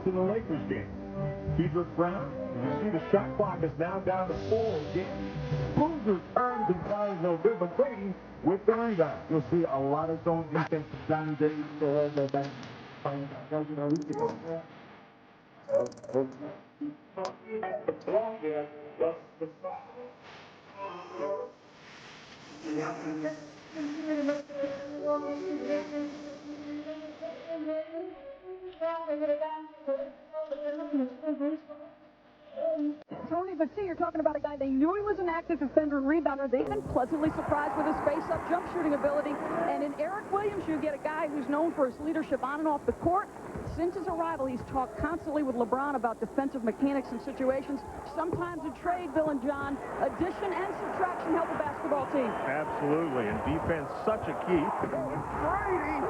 to the Lakers game. Kendrick Brown, you see the shot clock is now down to 4 again. Boozers earns and finds McGrady with the rebound. You'll see a lot of zone defense from Johnny Davis to hold that back. Tony, but see, you're talking about a guy they knew he was an active defender and rebounder. They've been pleasantly surprised with his face-up jump shooting ability. And in Eric Williams, you get a guy who's known for his leadership on and off the court. Since his arrival, he's talked constantly with LeBron about defensive mechanics and situations. Sometimes a trade, Bill and John, addition and subtraction help a basketball team. Absolutely, and defense such a key. Brady!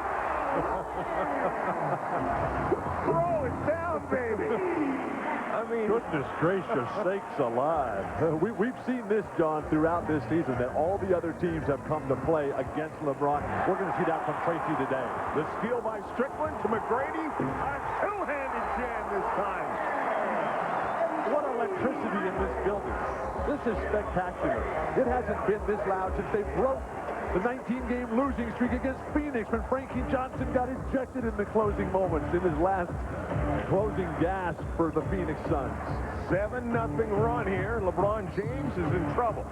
Throw it down, baby! I mean, goodness gracious sakes alive. We've seen this, John, throughout this season, that all the other teams have come to play against LeBron. We're going to see that from Tracy today. The steal by Strickland to McGrady. A two-handed jam this time. What electricity in this building. This is spectacular. It hasn't been this loud since they broke the 19-game losing streak against Phoenix when Frankie Johnson got ejected in the closing moments in his last closing gasp for the Phoenix Suns. 7-0 run here. LeBron James is in trouble.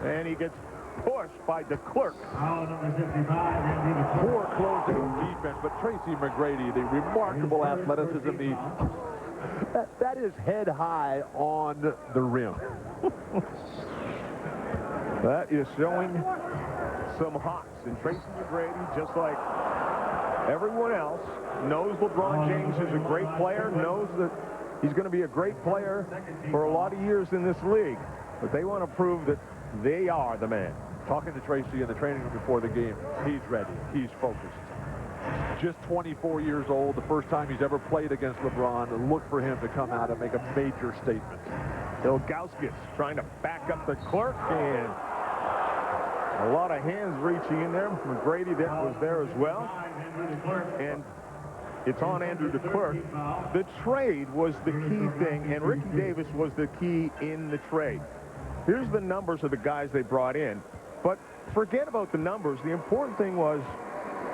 And he gets pushed by de Klerk. Poor closing defense, but Tracy McGrady, the remarkable athleticism, that is head high on the rim. That is showing some hops. And Tracy McGrady, just like everyone else, knows LeBron James is a great player, knows that he's going to be a great player for a lot of years in this league. But they want to prove that they are the man. Talking to Tracy in the training room before the game, he's ready. He's focused. Just 24 years old, the first time he's ever played against LeBron. Look for him to come out and make a major statement. Ilgauskas trying to back up the Klerk, and a lot of hands reaching in there. McGrady that was there as well. And it's on Andrew de Klerk. The trade was the key thing, and Ricky Davis was the key in the trade. Here's the numbers of the guys they brought in. But forget about the numbers. The important thing was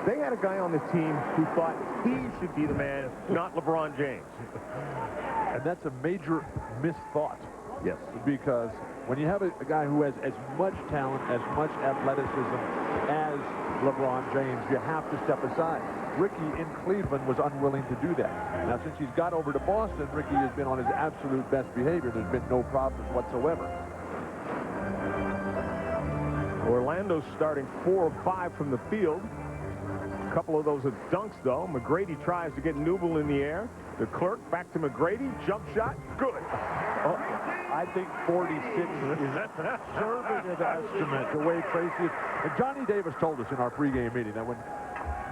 they had a guy on the team who thought he should be the man, not LeBron James. And that's a major misthought. Yes. Because when you have a guy who has as much talent, as much athleticism as LeBron James, you have to step aside. Ricky in Cleveland was unwilling to do that. Now, since he's got over to Boston, Ricky has been on his absolute best behavior. There's been no problems whatsoever. Orlando's starting 4 of 5 from the field. A couple of those are dunks, though. McGrady tries to get Newble in the air. De Klerk back to McGrady. Jump shot. Good. Oh, I think 46 is a conservative estimate, the way Tracy... And Johnny Davis told us in our pregame meeting that when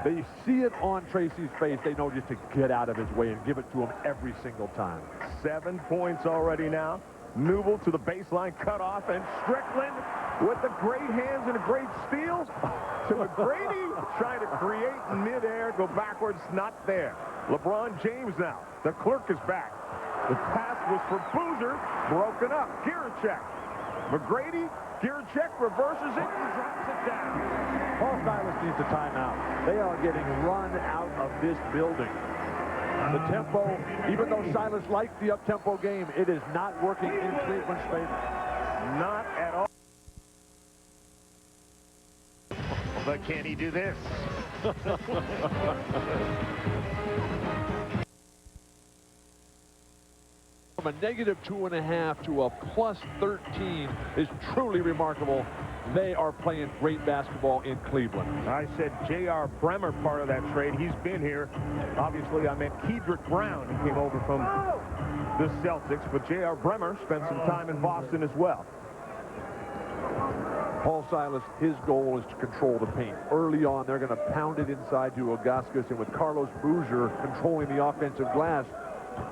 they see it on Tracy's face, they know just to get out of his way and give it to him every single time. 7 points already now. Newble to the baseline, cut off, and Strickland with the great hands and a great steal to McGrady, trying to create midair, go backwards, not there. LeBron James now. De Klerk is back. The pass was for Boozer, broken up. Giracek. McGrady, Giracek reverses it and drops it down. Paul Silas needs a timeout. They are getting run out of this building. The tempo, even though Silas liked the up-tempo game, it is not working in Cleveland's favor. Not at all. But can he do this? From a -2.5 to a +13 is truly remarkable. They are playing great basketball in Cleveland. I said J.R. Bremer part of that trade. He's been here. Obviously, I meant Kendrick Brown, who came over from the Celtics. But J.R. Bremer spent some time in Boston as well. Paul Silas, his goal is to control the paint. Early on, they're going to pound it inside to Ilgauskas, and with Carlos Boozer controlling the offensive glass,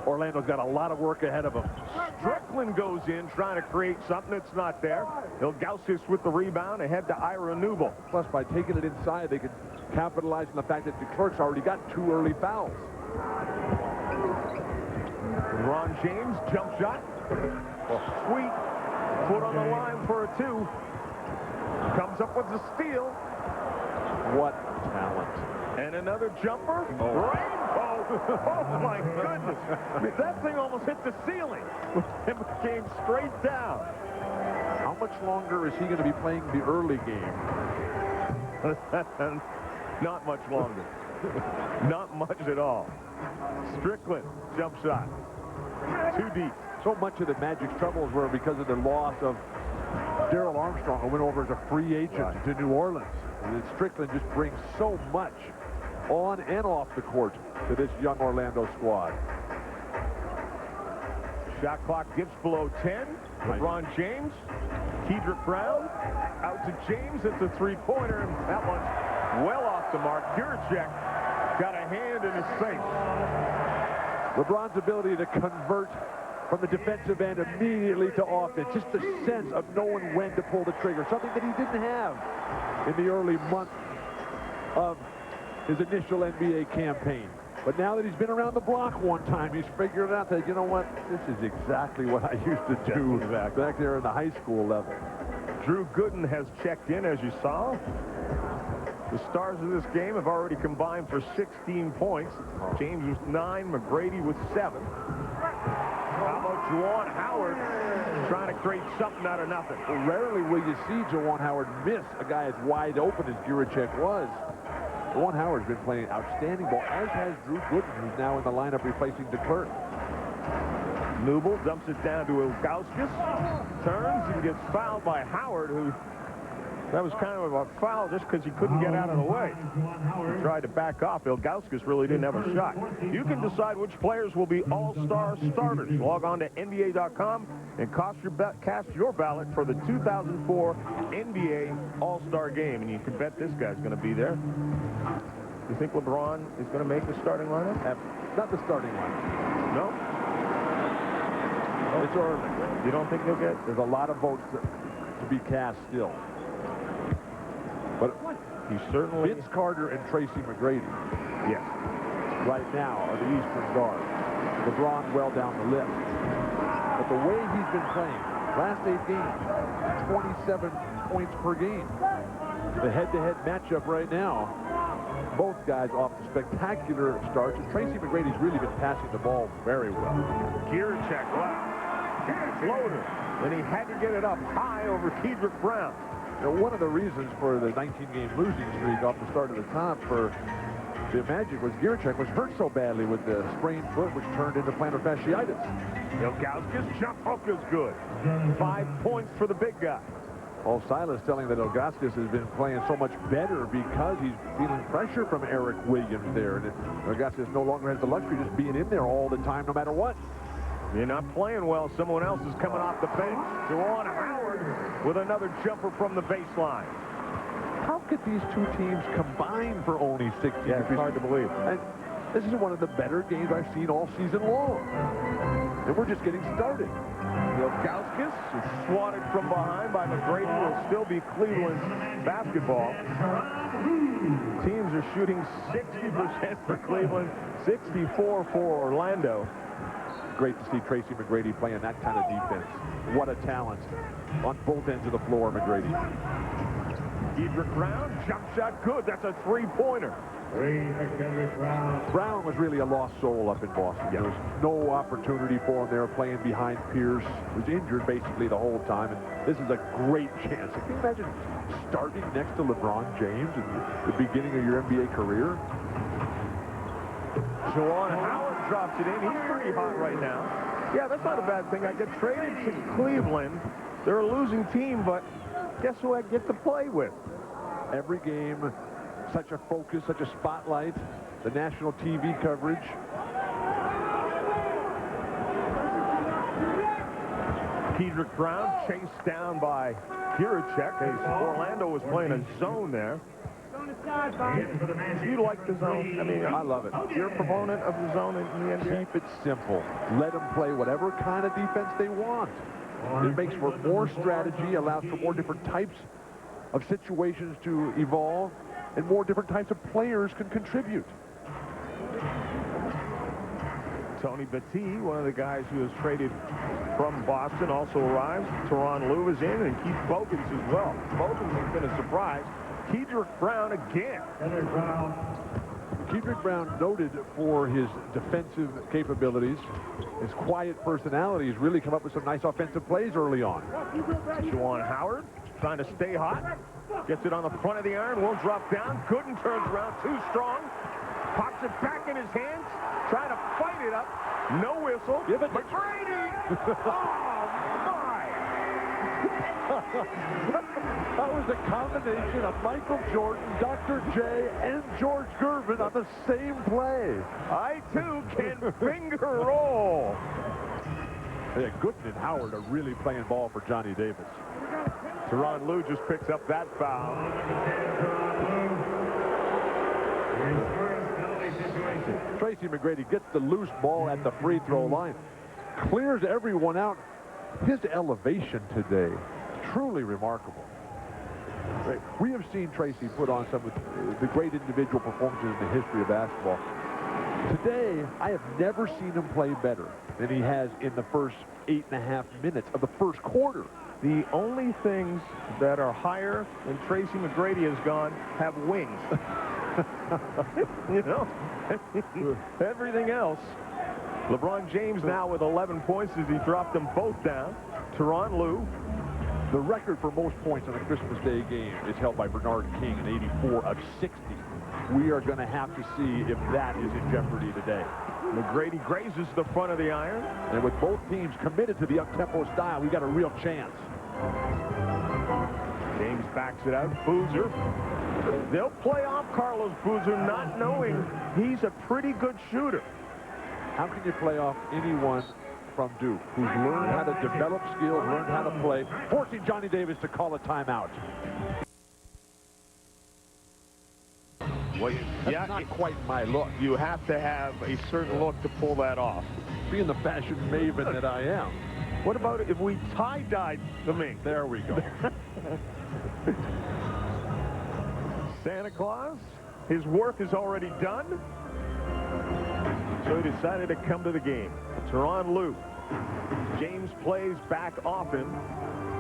Orlando's got a lot of work ahead of him. Strickland goes in trying to create something that's not there. Ilgauskas with the rebound ahead to Ira Newble. Plus, by taking it inside, they could capitalize on the fact that de Klerk's already got 2 early fouls. LeBron James, jump shot. Sweet. Foot on the line for a 2. Comes up with the steal. What talent. And another jumper. Rainbow. Oh, my goodness. I mean, that thing almost hit the ceiling. It came straight down. How much longer is he going to be playing the early game? Not much longer. Not much at all. Strickland, jump shot. Too deep. So much of the Magic's troubles were because of the loss of Darrell Armstrong, who went over as a free agent to New Orleans. And Strickland just brings so much on and off the court to this young Orlando squad. Shot clock dips below 10. LeBron James, Kedrick Brown, out to James. It's a three-pointer, and that one's well off the mark. Gurchek got a hand in his face. LeBron's ability to convert from the defensive end immediately to offense. Just the sense of knowing when to pull the trigger. Something that he didn't have in the early months of his initial NBA campaign. But now that he's been around the block one time, he's figured out that, you know what, this is exactly what I used to do back there in the high school level. Drew Gooden has checked in, as you saw. The stars of this game have already combined for 16 points. James with 9, McGrady with 7. How about Juwan Howard trying to create something out of nothing? Well, rarely will you see Juwan Howard miss a guy as wide open as Gurchek was. Juwan Howard's been playing outstanding ball, as has Drew Gooden, who's now in the lineup replacing DeClerc. Newble dumps it down to Ilgauskas. Turns and gets fouled by Howard, who... That was kind of a foul just because he couldn't get out of the way. He tried to back off. Ilgauskas really didn't have a shot. You can decide which players will be all-star starters. Log on to NBA.com and cast your ballot for the 2004 NBA All-Star Game. And you can bet this guy's going to be there. You think LeBron is going to make the starting lineup? Not the starting lineup. No? It's early. You don't think he'll get? There's a lot of votes to be cast still. But he certainly... Vince Carter and Tracy McGrady, yes, right now are the Eastern guards. LeBron well down the list. But the way he's been playing, last 8 games, 27 points per game. The head-to-head matchup right now, both guys off to spectacular starts. And Tracy McGrady's really been passing the ball very well. Gurchek, wow. Floater. And he had to get it up high over Kedrick Brown. Now, one of the reasons for the 19-game losing streak off the start of the top for the Magic was Gurchek was hurt so badly with the sprained foot, which turned into plantar fasciitis. Ilgauskas' jump hook is good. 5 points for the big guy. Well, Silas telling that Ilgauskas has been playing so much better because he's feeling pressure from Eric Williams there. And Ilgauskas no longer has the luxury of just being in there all the time, no matter what. You're not playing well. Someone else is coming off the bench. Juwan Howard with another jumper from the baseline. How could these two teams combine for only 60? Yeah, it's hard to believe. And this is one of the better games I've seen all season long. And we're just getting started. Ilgauskas is swatted from behind by McGrady. Will still be Cleveland's basketball. Teams are shooting 60% for Cleveland, 64% for Orlando. Great to see Tracy McGrady playing that kind of defense. What a talent on both ends of the floor, McGrady. Kedrick Brown, jump shot good. That's a three-pointer. Brown was really a lost soul up in Boston. There was no opportunity for him there playing behind Pierce. He was injured basically the whole time, and this is a great chance. Can you imagine starting next to LeBron James in the beginning of your NBA career? Juwan Howard drops it in. He's pretty hot right now. Yeah, that's not a bad thing. I get traded to Cleveland. They're a losing team, but guess who I get to play with? Every game, such a focus, such a spotlight, the national TV coverage. Kedrick Brown chased down by Gurchek. Orlando was playing a zone there. You like the zone? I mean, I love it. You're a proponent of the zone in the NBA? Keep it simple. Let them play whatever kind of defense they want. It makes for more strategy, allows for more different types of situations to evolve, and more different types of players can contribute. Tony Battie, one of the guys who has traded from Boston, also arrives. Teron Lue is in, and Keith Bogans as well. Bogans has been a surprise. Kedrick Brown again. Kedrick Brown, noted for his defensive capabilities, his quiet personality, has really come up with some nice offensive plays early on. Juwan Howard trying to stay hot. Gets it on the front of the iron, won't drop down. Gooden turns around, too strong. Pops it back in his hands. Trying to fight it up. No whistle. Give it to McGrady! Oh, my! That was a combination of Michael Jordan, Dr. J, and George Gervin on the same play. I, too, can finger roll. Yeah, Gooden and Howard are really playing ball for Johnny Davis. Teron Lue just picks up that foul. Tracy McGrady gets the loose ball at the free throw line. Clears everyone out. His elevation today, truly remarkable. We have seen Tracy put on some of the great individual performances in the history of basketball. Today, I have never seen him play better than he has in the first 8.5 minutes of the first quarter. The only things that are higher than Tracy McGrady has gone have wings. You know, everything else. LeBron James now with 11 points as he dropped them both down. Teron Lue. The record for most points on a Christmas Day game is held by Bernard King in 84 of 60. We are going to have to see if that is in jeopardy today. McGrady grazes the front of the iron. And with both teams committed to the up-tempo style, we got a real chance. James backs it out. Boozer. They'll play off Carlos Boozer, not knowing he's a pretty good shooter. How can you play off anyone from Duke who's learned how to develop skills, learned how to play, forcing Johnny Davis to call a timeout? Well, That's not quite my look. You have to have a certain look to pull that off. Being the fashion maven that I am. What about if we tie-dyed the mink? There we go. Santa Claus, his work is already done. So he decided to come to the game. Teron Lue. James plays back off him.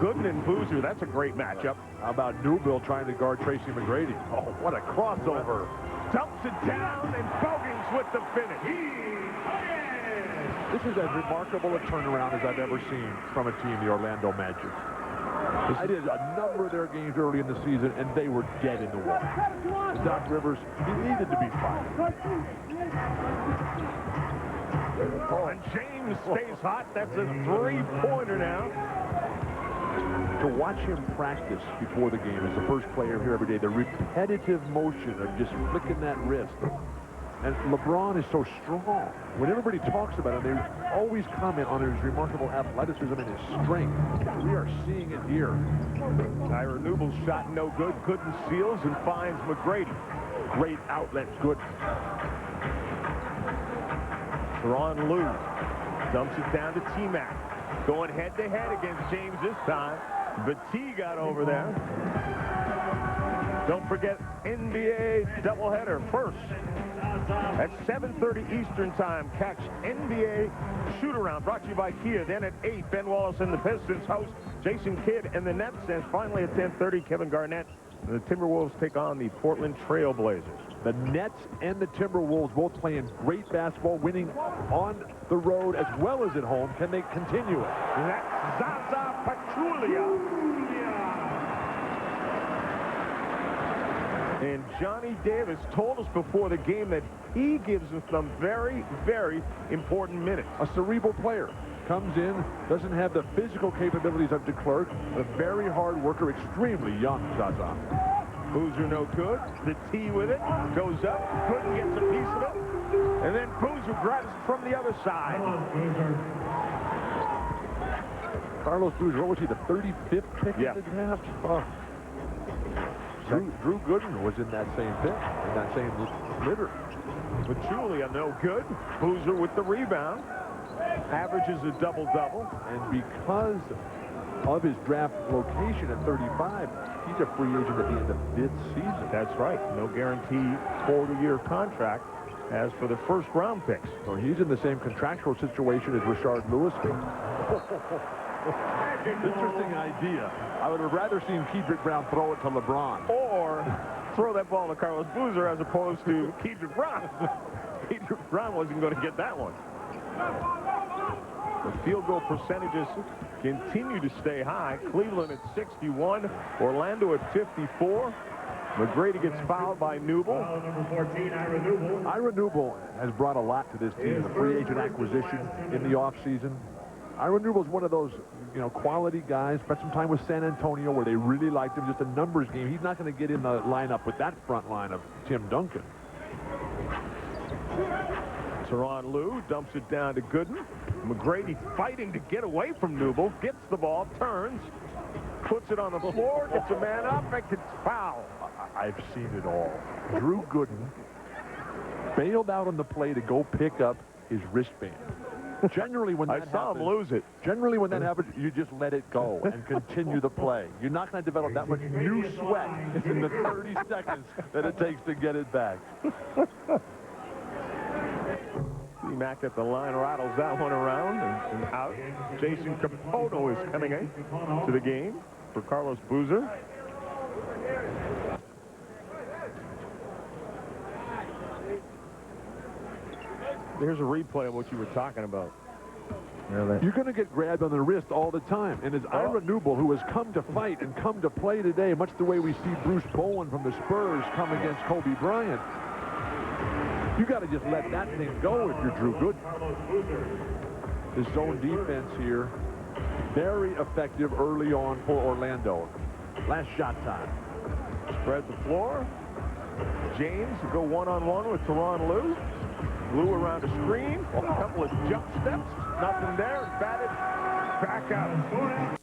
Gooden and Boozer, that's a great matchup. How about Newbill trying to guard Tracy McGrady? Oh, what a crossover. Dumps it down, and Bogans with the finish. This is as remarkable a turnaround as I've ever seen from a team, the Orlando Magic. I did a number of their games early in the season, and they were dead in the water. Doc Rivers, he needed to be fired. And James stays hot. That's a three-pointer now. To watch him practice before the game as the first player here every day, the repetitive motion of just flicking that wrist. And LeBron is so strong. When everybody talks about him, they always comment on his remarkable athleticism and his strength. We are seeing it here. Tyra Nubel's shot no good. Gooden seals and finds McGrady. Great outlets, good. Teron Lue dumps it down to T-Mac. Going head-to-head against James this time. Battie got over there. Don't forget NBA doubleheader first. At 7:30 Eastern Time, catch NBA shoot-around brought to you by Kia. Then at 8, Ben Wallace and the Pistons host Jason Kidd and the Nets. And finally at 10:30, Kevin Garnett and the Timberwolves take on the Portland Trail Blazers. The Nets and the Timberwolves both playing great basketball, winning on the road as well as at home. Can they continue it? That's Zaza Pachulia. And Johnny Davis told us before the game that he gives us some very, very important minutes. A cerebral player. Comes in, doesn't have the physical capabilities of DeClerc, a very hard worker, extremely young, Zaza. Boozer no good. The T with it. Goes up. Gooden gets a piece of it. And then Boozer grabs it from the other side. Carlos Boozer, what was he, the 35th pick in the draft? Oh. Drew Gooden was in that same pick, in that same litter. Pachulia no good. Boozer with the rebound. Averages a double-double. And because of his draft location at 35, he's a free agent at the end of this season. That's right. No guaranteed total-year contract. as for the first-round picks. Well, he's in the same contractual situation as Rashard Lewis. Interesting idea. I would have rather seen Kedrick Brown throw it to LeBron. Or throw that ball to Carlos Boozer as opposed to Kedrick Brown. Kedrick Brown wasn't going to get that one. The field goal percentages continue to stay high. Cleveland at 61, Orlando at 54. McGrady gets fouled by Newble. Number 14, Ira Newble. Ira Newble has brought a lot to this team. The free agent acquisition in the offseason. Ira Newble is one of those, quality guys. Spent some time with San Antonio where they really liked him. Just a numbers game. He's not going to get in the lineup with that front line of Tim Duncan. Tyronn Lue dumps it down to Gooden. McGrady fighting to get away from Newble. Gets the ball, turns, puts it on the floor, gets a man up, and gets fouled. I've seen it all. Drew Gooden bailed out on the play to go pick up his wristband. Generally, when that I saw him lose it. Generally, when that happens, you just let it go and continue the play. You're not going to develop that much new sweat in the 30 seconds that it takes to get it back. Mack at the line rattles that one around and out. Jason Capono is coming in to the game for Carlos Boozer. There's a replay of what you were talking about. You're going to get grabbed on the wrist all the time. And it's Ira Newble who has come to fight and come to play today, much the way we see Bruce Bowen from the Spurs come against Kobe Bryant. You got to just let that thing go if you're Drew Gooden. His zone defense here, very effective early on for Orlando. Last shot time. Spread the floor. James will go one-on-one with Tyronn Lue. Lue around a screen. A couple of jump steps. Nothing there. Batted back out.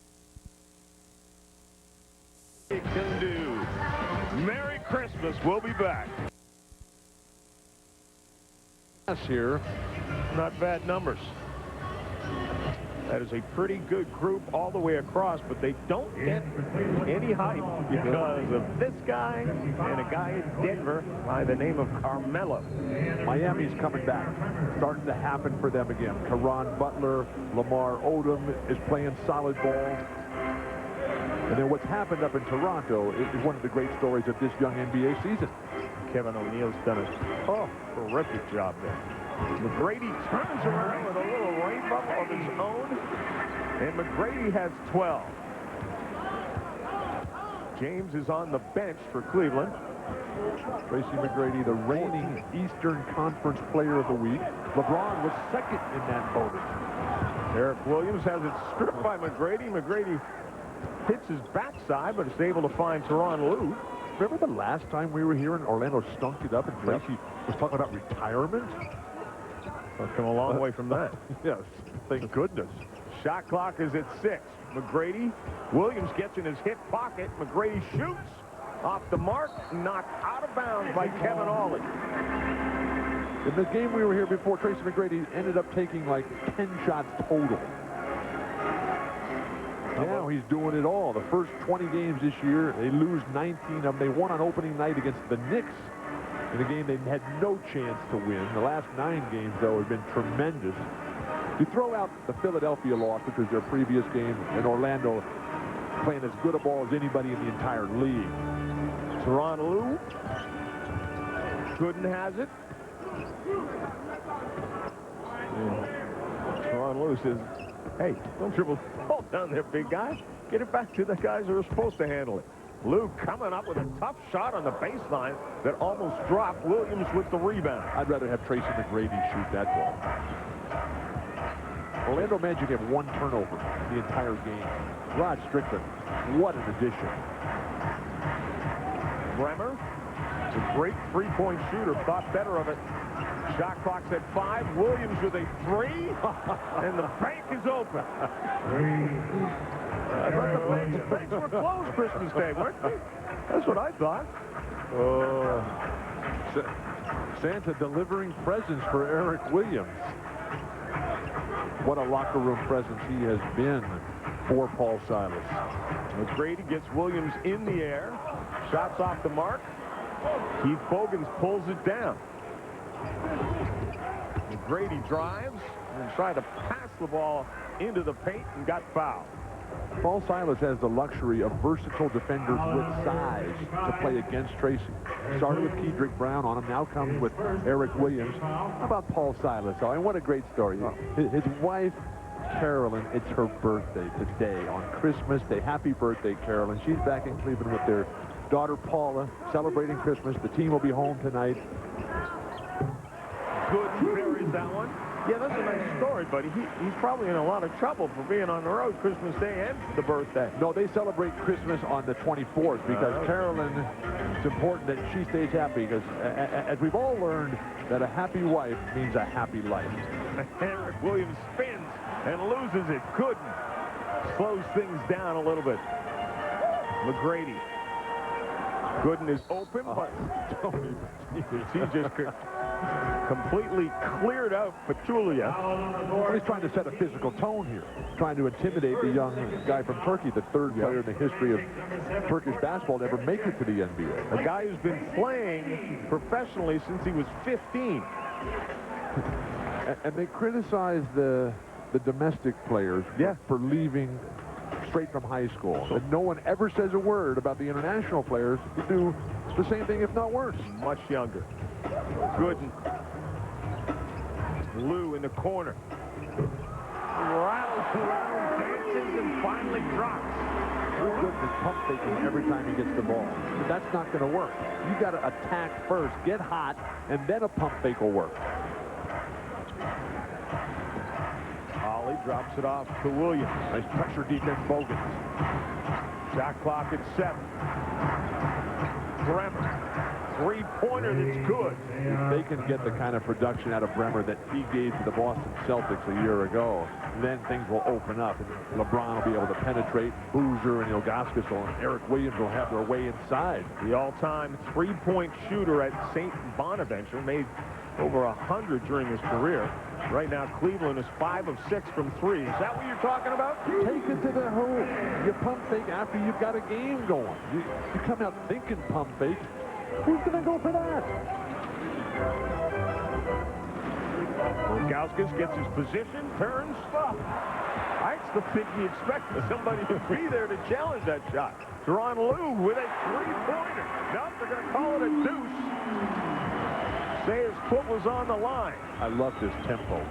It can do. Merry Christmas. We'll be back. Here. Not bad numbers. That is a pretty good group all the way across, but they don't get any hype because of this guy and a guy in Denver by the name of Carmelo. Miami's coming back. Starting to happen for them again. Caron Butler, Lamar Odom is playing solid ball. And then what's happened up in Toronto is one of the great stories of this young NBA season. Kevin O'Neal's done a terrific job there. McGrady turns around with a little rainbow of his own, and McGrady has 12. James is on the bench for Cleveland. Tracy McGrady, the reigning Eastern Conference Player of the Week. LeBron was second in that voting. Eric Williams has it stripped by McGrady. McGrady hits his backside, but is able to find Tyronn Lue. Remember the last time we were here and Orlando stunk it up and Tracy was talking about retirement? I've come a long way from that. Yes, thank goodness. Shot clock is at 6. McGrady, Williams gets in his hip pocket. McGrady shoots off the mark, knocked out of bounds by Kevin Ollie. In the game we were here before, Tracy McGrady ended up taking like 10 shots total. Now he's doing it all. The first 20 games this year, they lose 19 of them. They won on opening night against the Knicks in a game they had no chance to win. The last 9 games, though, have been tremendous. You throw out the Philadelphia loss, which was their previous game, and Orlando playing as good a ball as anybody in the entire league. Tyronn Lue. Gooden has it. Tyronn Lue says, hey, don't dribble the ball down there, big guy. Get it back to the guys who are supposed to handle it. Lue coming up with a tough shot on the baseline that almost dropped. Williams with the rebound. I'd rather have Tracy McGrady shoot that ball. Orlando Magic have 1 turnover the entire game. Rod Strickland, what an addition. Bremer, it's a great three-point shooter, thought better of it. Shot clock's at 5. Williams with a 3, and the bank is open. I thought the banks were closed Christmas Day, weren't they? That's what I thought. Santa delivering presents for Eric Williams. What a locker room presence he has been for Paul Silas. McGrady gets Williams in the air. Shots off the mark. Keith Bogans pulls it down. McGrady drives and tried to pass the ball into the paint and got fouled. Paul Silas has the luxury of versatile defenders with size to play against Tracy. Started with Kedrick Brown on him, now comes with Eric Williams. How about Paul Silas? Oh, and what a great story. His wife, Carolyn, it's her birthday today on Christmas Day. Happy birthday, Carolyn. She's back in Cleveland with their daughter, Paula, celebrating Christmas. The team will be home tonight. Good buries that one. Yeah, that's a nice story, buddy. He's probably in a lot of trouble for being on the road Christmas Day and the birthday. No, they celebrate Christmas on the 24th because Carolyn, it's important that she stays happy because, as we've all learned, that a happy wife means a happy life. Eric Williams spins and loses it. Gooden slows things down a little bit. McGrady. Gooden is open, but he just completely cleared out Pachulia. Well, he's trying to set a physical tone here, trying to intimidate the young guy from Turkey, the third player in the history of Turkish basketball to ever make it to the NBA. A guy who's been playing professionally since he was 15. And they criticize the domestic players for leaving straight from high school. And no one ever says a word about the international players who do the same thing, if not worse. Much younger. Gooden. Lou in the corner. Rattles around, dances, and finally drops. Gooden is pump faking every time he gets the ball. But that's not going to work. You got to attack first, get hot, and then a pump fake will work. Ollie drops it off to Williams. Nice pressure defense, Bogan. Shot clock at 7. Bremer. Three-pointer that's good. If they can get the kind of production out of Bremer that he gave to the Boston Celtics a year ago, then things will open up. And LeBron will be able to penetrate. Boozer and Ilgauskas and Eric Williams will have their way inside. The all-time three-point shooter at St. Bonaventure made over 100 during his career. Right now, Cleveland is 5 of 6 from 3. Is that what you're talking about? Take it to the hole. You pump fake after you've got a game going. You come out thinking pump fake. Who's going to go for that? Ilgauskas gets his position, turns. That's the pick he expected somebody to be there to challenge that shot. Teron Lue with a three-pointer. Nope, they're going to call it a deuce. Say his foot was on the line. I love this tempo.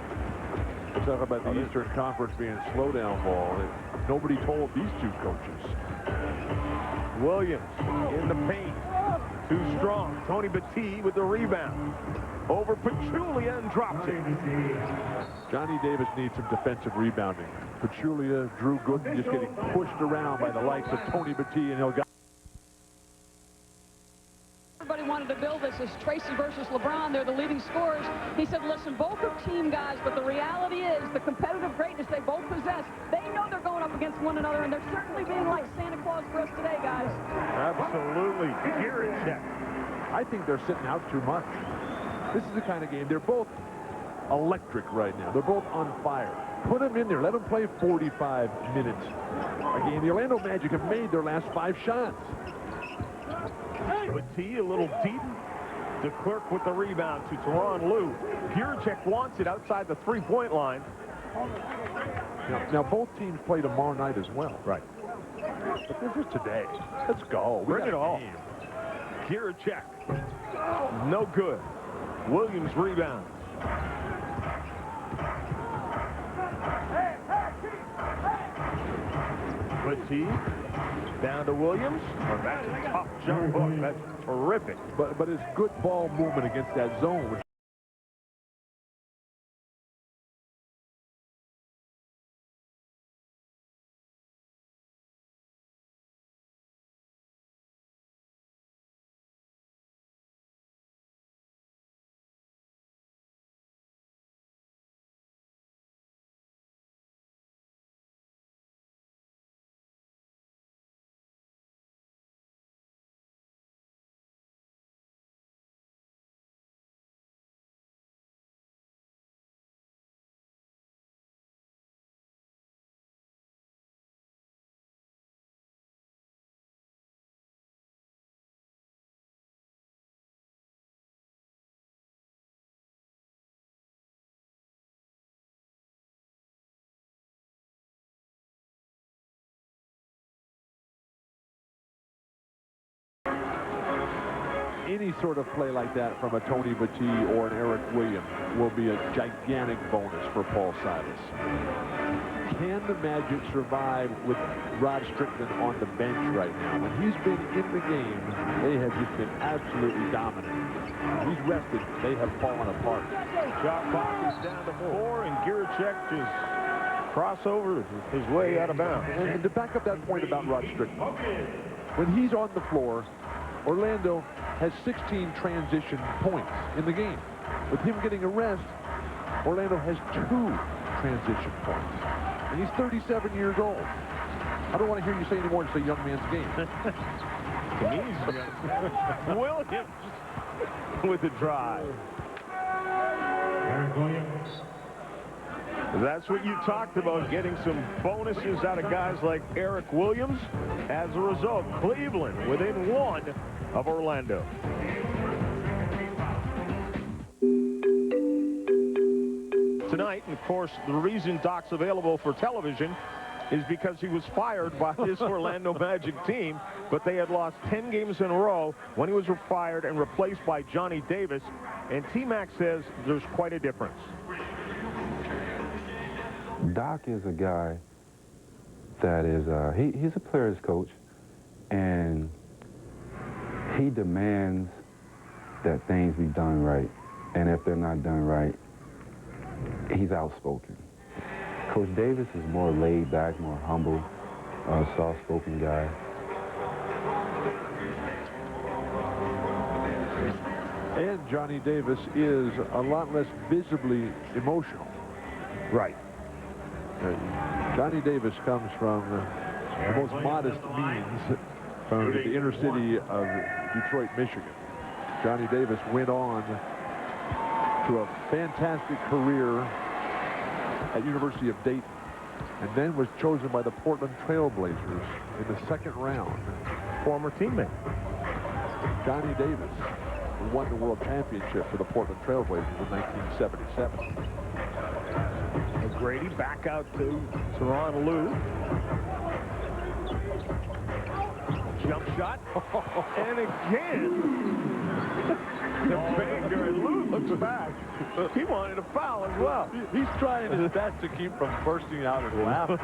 We're talking about the Eastern Conference being slow-down ball. Nobody told these two coaches. Williams in the paint. Too strong. Tony Battie with the rebound. Over Pachulia and drops it. Johnny Davis needs some defensive rebounding. Pachulia, Drew Gooden just getting pushed around by the likes of Tony Battie and Ilgauskas. Everybody wanted to build this as Tracy versus Lebron. They're the leading scorers. He said, listen, both are team guys, but the reality is the competitive greatness they both possess. They know they're going up against one another, and they're certainly being like Santa Claus for us today, guys. Absolutely. Here is check. I think they're sitting out too much. This is the kind of game. They're both electric right now. They're both on fire. Put them in there. Let them play 45 minutes a game. The Orlando Magic have made their last 5 shots. Battie a little deep. DeClerc with the rebound to Teron Lue. Guricek wants it outside the three-point line. Now both teams play tomorrow night as well. Right. But this is today. Let's go. Bring it all. Guricek. No good. Williams rebounds. Battie down to Williams. Oh, that's a tough jump hook. That's terrific. But his good ball movement against that zone, which any sort of play like that from a Tony Battie or an Eric Williams will be a gigantic bonus for Paul Silas. Can the Magic survive with Rod Strickland on the bench right now? When he's been in the game, they have just been absolutely dominant. When he's rested, they have fallen apart. Shot clock is down to 4, and Giricek just crossover his way out of bounds. And to back up that point about Rod Strickland, when he's on the floor, Orlando has 16 transition points in the game. With him getting a rest, Orlando has 2 transition points. And he's 37 years old. I don't want to hear you say any more than say young man's game. To me, he's young. Williams with the drive. Eric Williams. That's what you talked about, getting some bonuses out of guys like Eric Williams. As a result, Cleveland within 1 of Orlando. Tonight, and of course, the reason Doc's available for television is because he was fired by his Orlando Magic team, but they had lost 10 games in a row when he was fired and replaced by Johnny Davis. And T-Mac says there's quite a difference. Doc is a guy that is, he's a player's coach, and he demands that things be done right. And if they're not done right, he's outspoken. Coach Davis is more laid back, more humble, soft-spoken guy. And Johnny Davis is a lot less visibly emotional. Right. Johnny Davis comes from the most modest means from the inner city of Detroit, Michigan. Johnny Davis went on to a fantastic career at University of Dayton, and then was chosen by the Portland Trail Blazers in the 2nd round. Former teammate. Johnny Davis won the World Championship for the Portland Trail Blazers in 1977. McGrady back out to Tyronn Lue. Jump shot. And again. The finger, and Lue looks back. He wanted a foul as well. He's trying his best to keep from bursting out in laughter.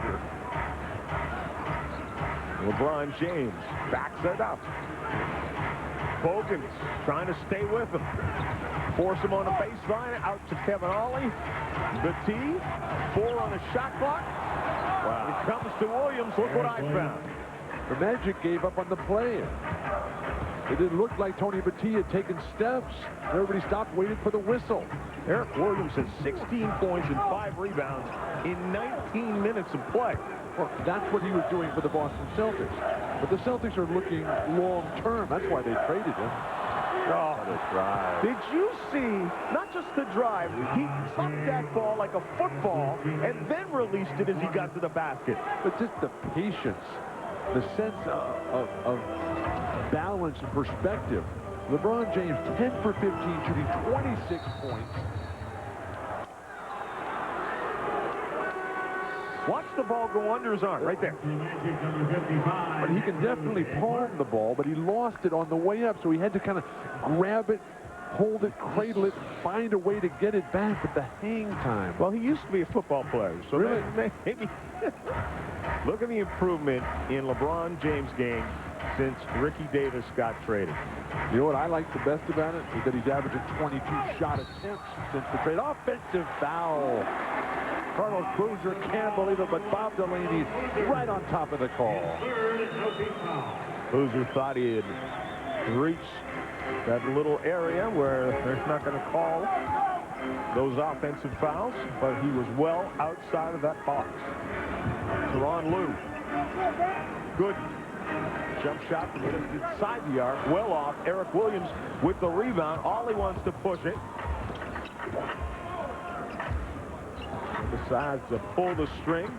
LeBron James backs it up. Bogans trying to stay with him. Force him on the baseline, out to Kevin Ollie. Battie, 4 on the shot clock. Wow. It comes to Williams. Look what I found. The Magic gave up on the play. It didn't look like Tony Battie had taken steps. Everybody stopped waiting for the whistle. Eric Williams has 16 points and 5 rebounds in 19 minutes of play. Well, that's what he was doing for the Boston Celtics. But the Celtics are looking long-term. That's why they traded him. Oh, what a drive. Did you see, not just the drive, he tucked that ball like a football and then released it as he got to the basket. But just the patience, the sense of balance and perspective. LeBron James, 10 for 15, shooting 26 points. Watch the ball go under his arm, right there. But he can definitely palm the ball, but he lost it on the way up, so he had to kind of grab it, hold it, cradle it, find a way to get it back with the hang time. Well, he used to be a football player, so really? maybe look at the improvement in LeBron James' game since Ricky Davis got traded. You know what I like the best about it is that he's averaging 22 shot attempts since the trade. Offensive foul. Carlos Boozer can't believe it, but Bob Delaney right on top of the call. Boozer thought he had reached that little area where they're not going to call those offensive fouls, but he was well outside of that box. Tyronn Lue. Good jump shot from just inside the arc, well off. Eric Williams with the rebound. Ollie wants to push it. Decides to pull the string.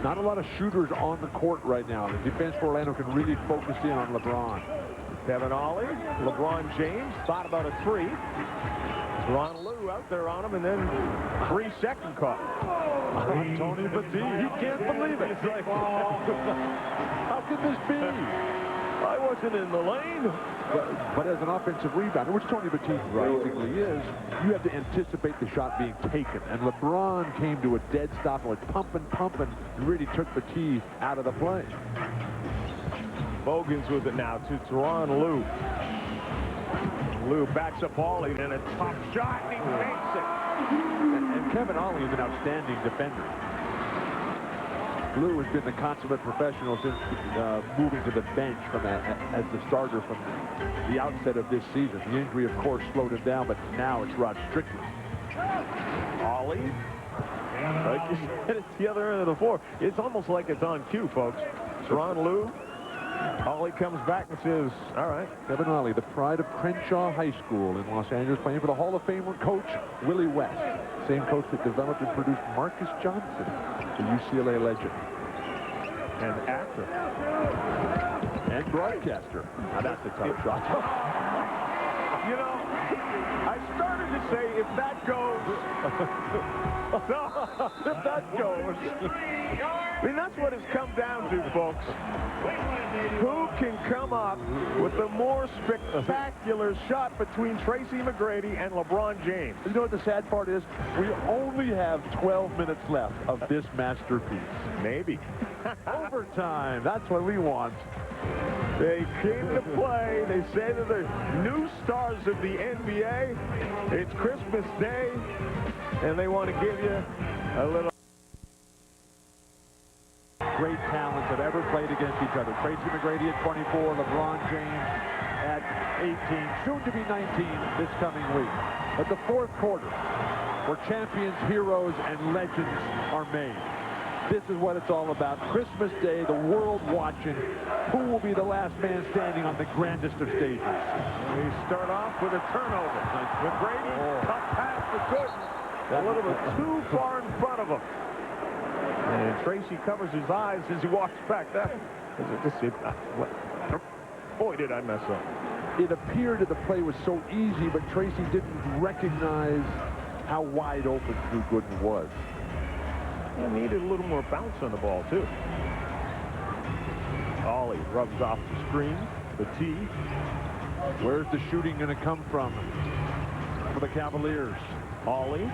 Not a lot of shooters on the court right now. The defense for Orlando can really focus in on LeBron. Kevin Ollie, LeBron James thought about a 3. Tyronn Lue out there on him, and then 3-second call. Tony Battie, he can't believe it. It's like, how can this be? I wasn't in the lane. But as an offensive rebounder, which Tony Batiste basically is, you have to anticipate the shot being taken. And LeBron came to a dead stop, like pumping, and really took Batiste out of the play. Bogans with it now to Teron Lue. Lue backs up Ollie, and a top shot, and he makes it. And Kevin Ollie is an outstanding defender. Lue has been the consummate professional since moving to the bench as the starter from the outset of this season. The injury, of course, slowed him down, but now it's Rod Strickland. Ollie, like you said, it's the other end of the floor. It's almost like it's on cue, folks. Teron Lue, Ollie comes back and says, all right. Kevin Ollie, the pride of Crenshaw High School in Los Angeles, playing for the Hall of Famer coach Willie West. Same coach that developed and produced Marcus Johnson, the UCLA legend. And actor. And broadcaster. Now that's a tough shot. You know, I started to say, if that goes, if that goes. I mean, that's what it's come down to, folks. Who can come up with the more spectacular shot between Tracy McGrady and LeBron James? You know what the sad part is? We only have 12 minutes left of this masterpiece. Maybe. Overtime. That's what we want. They came to play. They say they're the new stars of the NBA. It's Christmas Day, and they want to give you a little. Great talents have ever played against each other. Tracy McGrady at 24, LeBron James at 18, soon to be 19 this coming week. But the fourth quarter, where champions, heroes, and legends are made. This is what it's all about. Christmas Day, the world watching. Who will be the last man standing on the grandest of stages? We start off with a turnover. McGrady, tough pass for good. A little bit too far in front of him. And Tracy covers his eyes as he walks back. Boy, did I mess up. It appeared that the play was so easy, but Tracy didn't recognize how wide open Drew Gooden was. He needed a little more bounce on the ball, too. Ollie rubs off the screen, the tee. Where's the shooting going to come from for the Cavaliers? Ollie,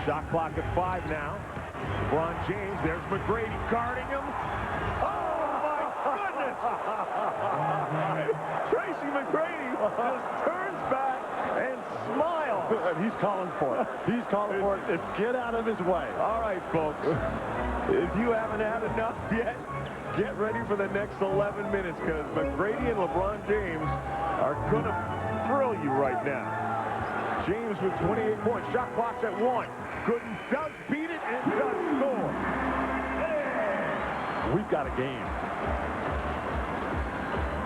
shot clock at 5 now. LeBron James, there's McGrady guarding him. Oh, my goodness! Tracy McGrady just turns back and smiles. And he's calling for it. He's calling for it. Get out of his way. All right, folks. If you haven't had enough yet, get ready for the next 11 minutes, because McGrady and LeBron James are going to thrill you right now. James with 28 points. Shot clock's at 1. Gooden does beat it and does score. We've got a game.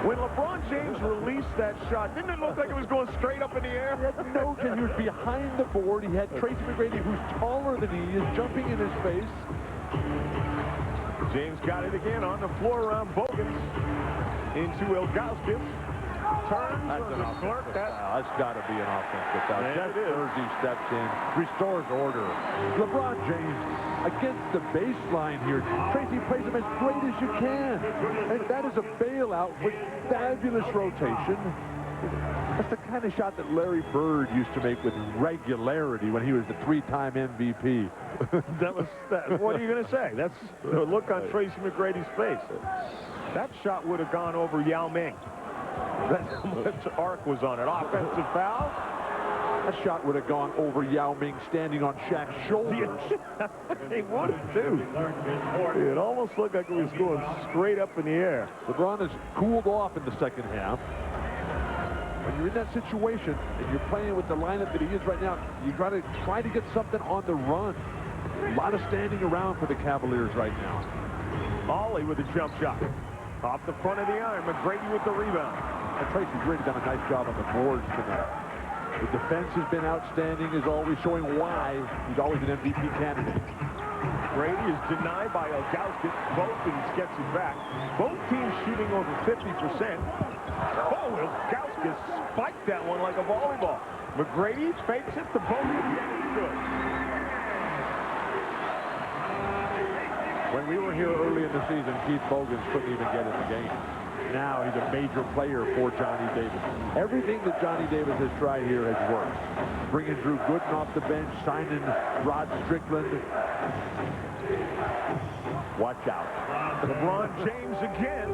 When LeBron James released that shot, didn't it look like it was going straight up in the air? He had no chance. He was behind the board. He had Tracy McGrady, who's taller than he is, jumping in his face. James got it again on the floor around Bogans into Ilgauskas. Turns That's on an the offensive clerk. foul. That's got to be an offensive foul. Yeah, Jeff it is. Jersey steps in, restores order. LeBron James against the baseline here. Tracy plays him as great as you can. And that is a bailout with fabulous rotation. That's the kind of shot that Larry Bird used to make with regularity when he was the 3-time MVP. What are you going to say? That's the look on Tracy McGrady's face. That shot would have gone over Yao Ming. That's how much arc was on it. Offensive foul. That shot would have gone over Yao Ming standing on Shaq's shoulders. It would have, too. It almost looked like it was going straight up in the air. LeBron has cooled off in the second half. When you're in that situation and you're playing with the lineup that he is right now, you got to try to get something on the run. A lot of standing around for the Cavaliers right now. Ollie with a jump shot. Off the front of the iron. McGrady with the rebound. And Tracy's really done a nice job on the boards tonight. The defense has been outstanding, is always showing why he's always an MVP candidate. Brady is denied by Ilgauskas. Bogans gets it back. Both teams shooting over 50%. Oh, Ilgauskas spiked that one like a volleyball. McGrady fakes it to Bogans. It's good. When we were here early in the season, Keith Bogans couldn't even get in the game. Now he's a major player for Johnny Davis. Everything that Johnny Davis has tried here has worked. Bringing Drew Gooden off the bench, signing Rod Strickland. Watch out. LeBron James again.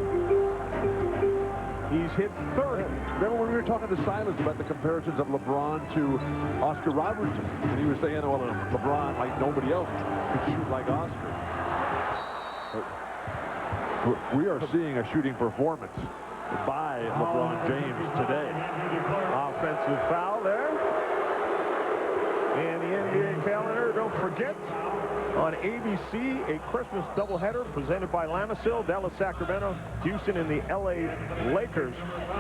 He's hit 30. Remember when we were talking to Silas about the comparisons of LeBron to Oscar Robertson? And he was saying, well, LeBron, like nobody else, could shoot like Oscar. But we are seeing a shooting performance by LeBron James today. Offensive foul there. And the NBA calendar, don't forget, on ABC, a Christmas doubleheader presented by Lamisil, Dallas, Sacramento, Houston, and the LA Lakers.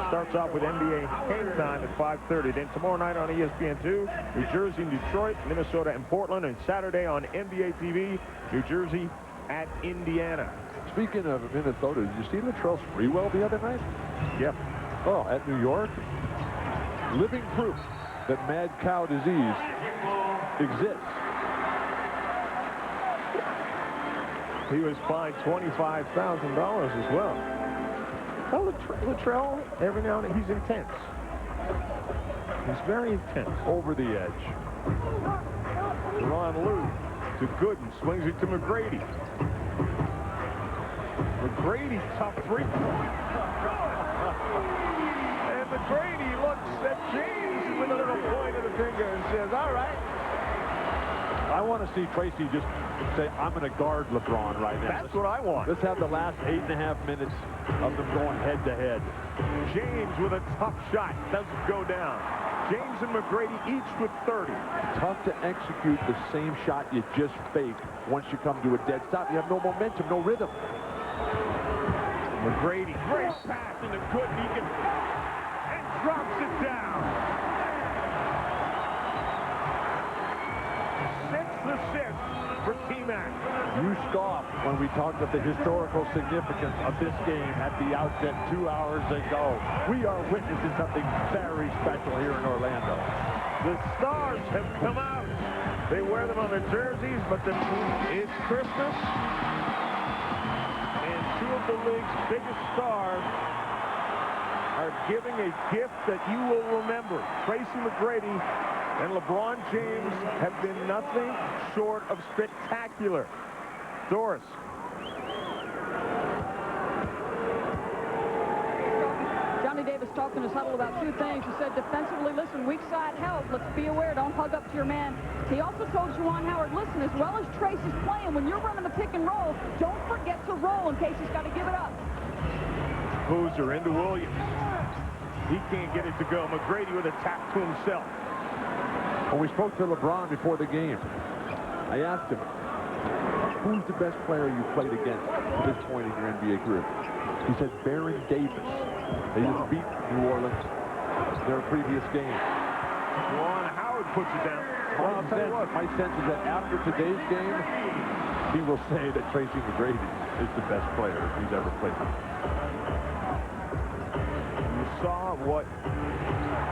Starts off with NBA Game Time at 5:30. Then tomorrow night on ESPN2, New Jersey and Detroit, Minnesota and Portland, and Saturday on NBA TV, New Jersey at Indiana. Speaking of Minnesota, did you see Latrell Sprewell the other night? Yep. Oh, at New York? Living proof that mad cow disease exists. He was fined $25,000 as well. Well, Latrell, every now and then, he's intense. He's very intense. Over the edge. Ron Lou to Gooden, swings it to McGrady. McGrady, tough three. And McGrady looks at James with a little point of the finger and says, all right. I want to see Tracy just say, I'm going to guard LeBron right now. That's what I want. Let's have the last 8.5 minutes of them going head-to-head. James with a tough shot. Doesn't go down. James and McGrady each with 30. Tough to execute the same shot you just faked once you come to a dead stop. You have no momentum, no rhythm. McGrady, great pass into Gooden. He can, and drops it down. 6th assist for T-Mac. You scoffed when we talked of the historical significance of this game at the outset 2 hours ago. We are witnessing something very special here in Orlando. The stars have come out. They wear them on their jerseys, but it's Christmas. And two of the league's biggest stars are giving a gift that you will remember. Tracy McGrady and LeBron James have been nothing short of spectacular. Doris. Johnny Davis talked in his huddle about two things. He said, defensively, listen, weak side help. Let's be aware. Don't hug up to your man. He also told Juwan Howard, listen, as well as Tracy's playing, when you're running the pick and roll, don't forget to roll in case he's got to give it up. Boozer into Williams. He can't get it to go. McGrady with a tap to himself. When we spoke to LeBron before the game, I asked him, who's the best player you played against at this point in your NBA career? He said, Baron Davis. They just beat New Orleans in their previous game. Juwan Howard puts it down. Well, I'll tell you what, my sense is that after today's game, he will say that Tracy McGrady is the best player he's ever played with. You saw what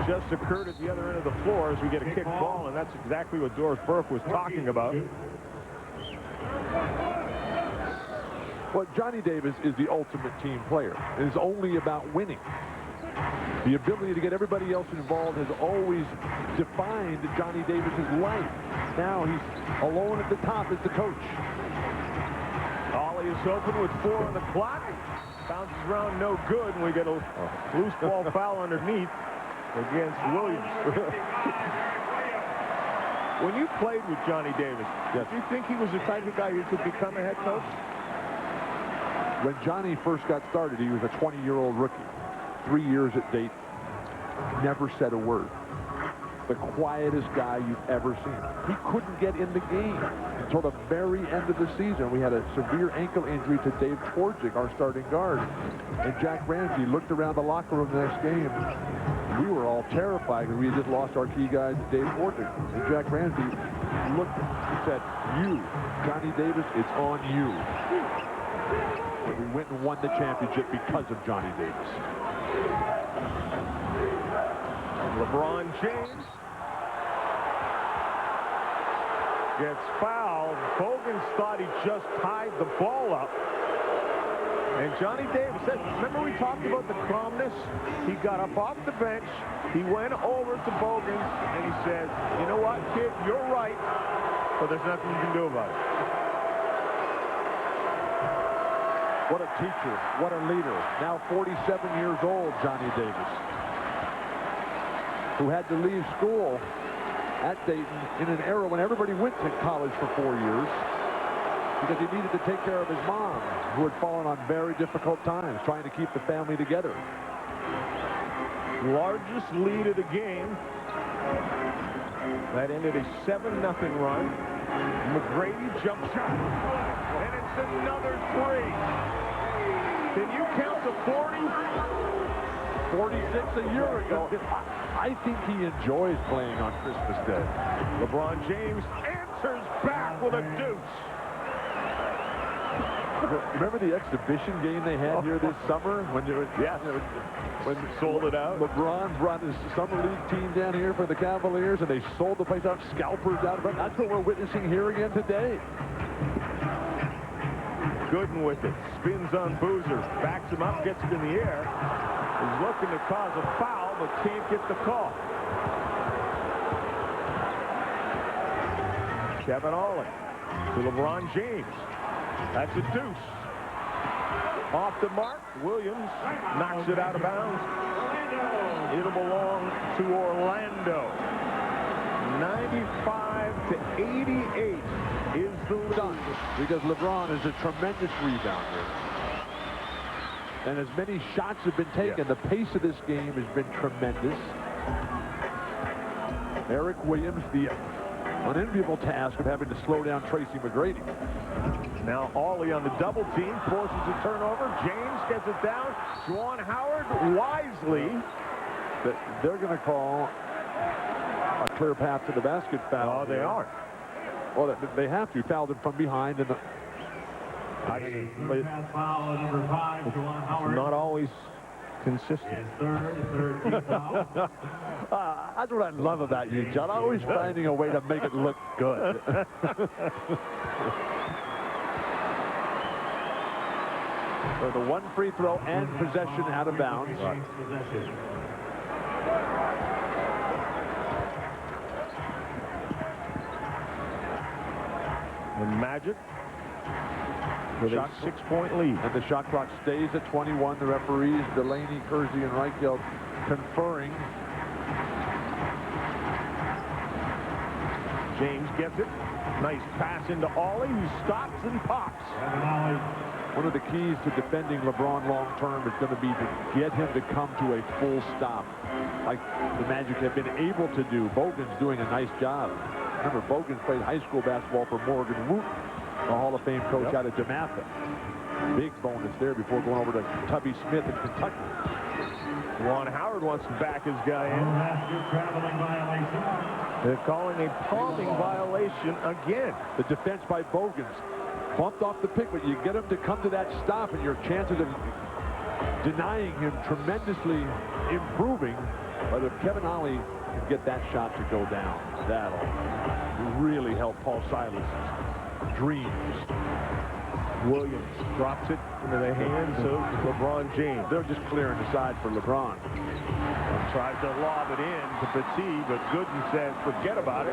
just occurred at the other end of the floor as we get a kick ball, and that's exactly what Doris Burke was talking about. Well, Johnny Davis is the ultimate team player. It is only about winning. The ability to get everybody else involved has always defined Johnny Davis's life. Now he's alone at the top as the coach. Ollie is open with 4 on the clock. Bounces around, no good, and we get a loose ball foul underneath against Williams. When you played with Johnny Davis, did you think he was the type of guy who could become a head coach? When Johnny first got started, he was a 20-year-old rookie. 3 years at Dayton. Never said a word. The quietest guy you've ever seen. He couldn't get in the game until the very end of the season. We had a severe ankle injury to Dave Twardzik, our starting guard. And Jack Ramsey looked around the locker room the next game. We were all terrified because we had just lost our key guy, Dave Twardzik. And Jack Ramsey looked and said, you, Johnny Davis, it's on you. And we went and won the championship because of Johnny Davis. LeBron James gets fouled. Bogans thought he just tied the ball up. And Johnny Davis said, remember we talked about the calmness? He got up off the bench, he went over to Bogans, and he said, you know what, kid, you're right, but there's nothing you can do about it. What a teacher, what a leader. Now 47 years old, Johnny Davis, who had to leave school at Dayton in an era when everybody went to college for 4 years because he needed to take care of his mom, who had fallen on very difficult times, trying to keep the family together. Largest lead of the game. That ended a 7-0 run. McGrady jump shot, and it's another 3. Can you count to 40? 46 a year ago. I think he enjoys playing on Christmas Day. LeBron James answers back with a deuce. Remember the exhibition game they had here this summer? When they sold it out? LeBron brought his summer league team down here for the Cavaliers, and they sold the place out, scalpers out. But that's what we're witnessing here again today. Gooden with it. Spins on Boozer. Backs him up, gets it in the air. He's looking to cause a foul, but can't get the call. Kevin Ollie to LeBron James. That's a deuce. Off the mark, Williams knocks it out of bounds. It'll belong to Orlando. 95-88 is the lead. Because LeBron is a tremendous rebounder. And as many shots have been taken, the pace of this game has been tremendous. Eric Williams, the unenviable task of having to slow down Tracy McGrady. Now Ollie on the double team, forces a turnover. James gets it down. Juwan Howard wisely. They're going to call a clear path to the basket foul. Oh, they are. Well, they have to. Fouled him from behind. And not always consistent. That's what I love about you, John. Always finding a way to make it look good. So the one free throw and possession out of bounds. And Magic with a 6-point lead. And the shot clock stays at 21. The referees, Delaney, Kersey, and Reichelt, conferring. James gets it. Nice pass into Ollie, who stops and pops. One of the keys to defending LeBron long-term is going to be to get him to come to a full stop, like the Magic have been able to do. Bogan's doing a nice job. Remember, Bogans played high school basketball for Morgan Wooten, the Hall of Fame coach out of DeMatha. Big bonus there before going over to Tubby Smith in Kentucky. Juwan Howard wants to back his guy in. They're calling a palming violation again. The defense by Bogans bumped off the pick, but you get him to come to that stop, and your chances of denying him tremendously improving. But if Kevin Ollie can get that shot to go down, that'll really help Paul Silas' dreams. Williams drops it into the hands of LeBron James. They're just clearing the side for LeBron. Tries to lob it in to Petit, but Gooden says forget about it.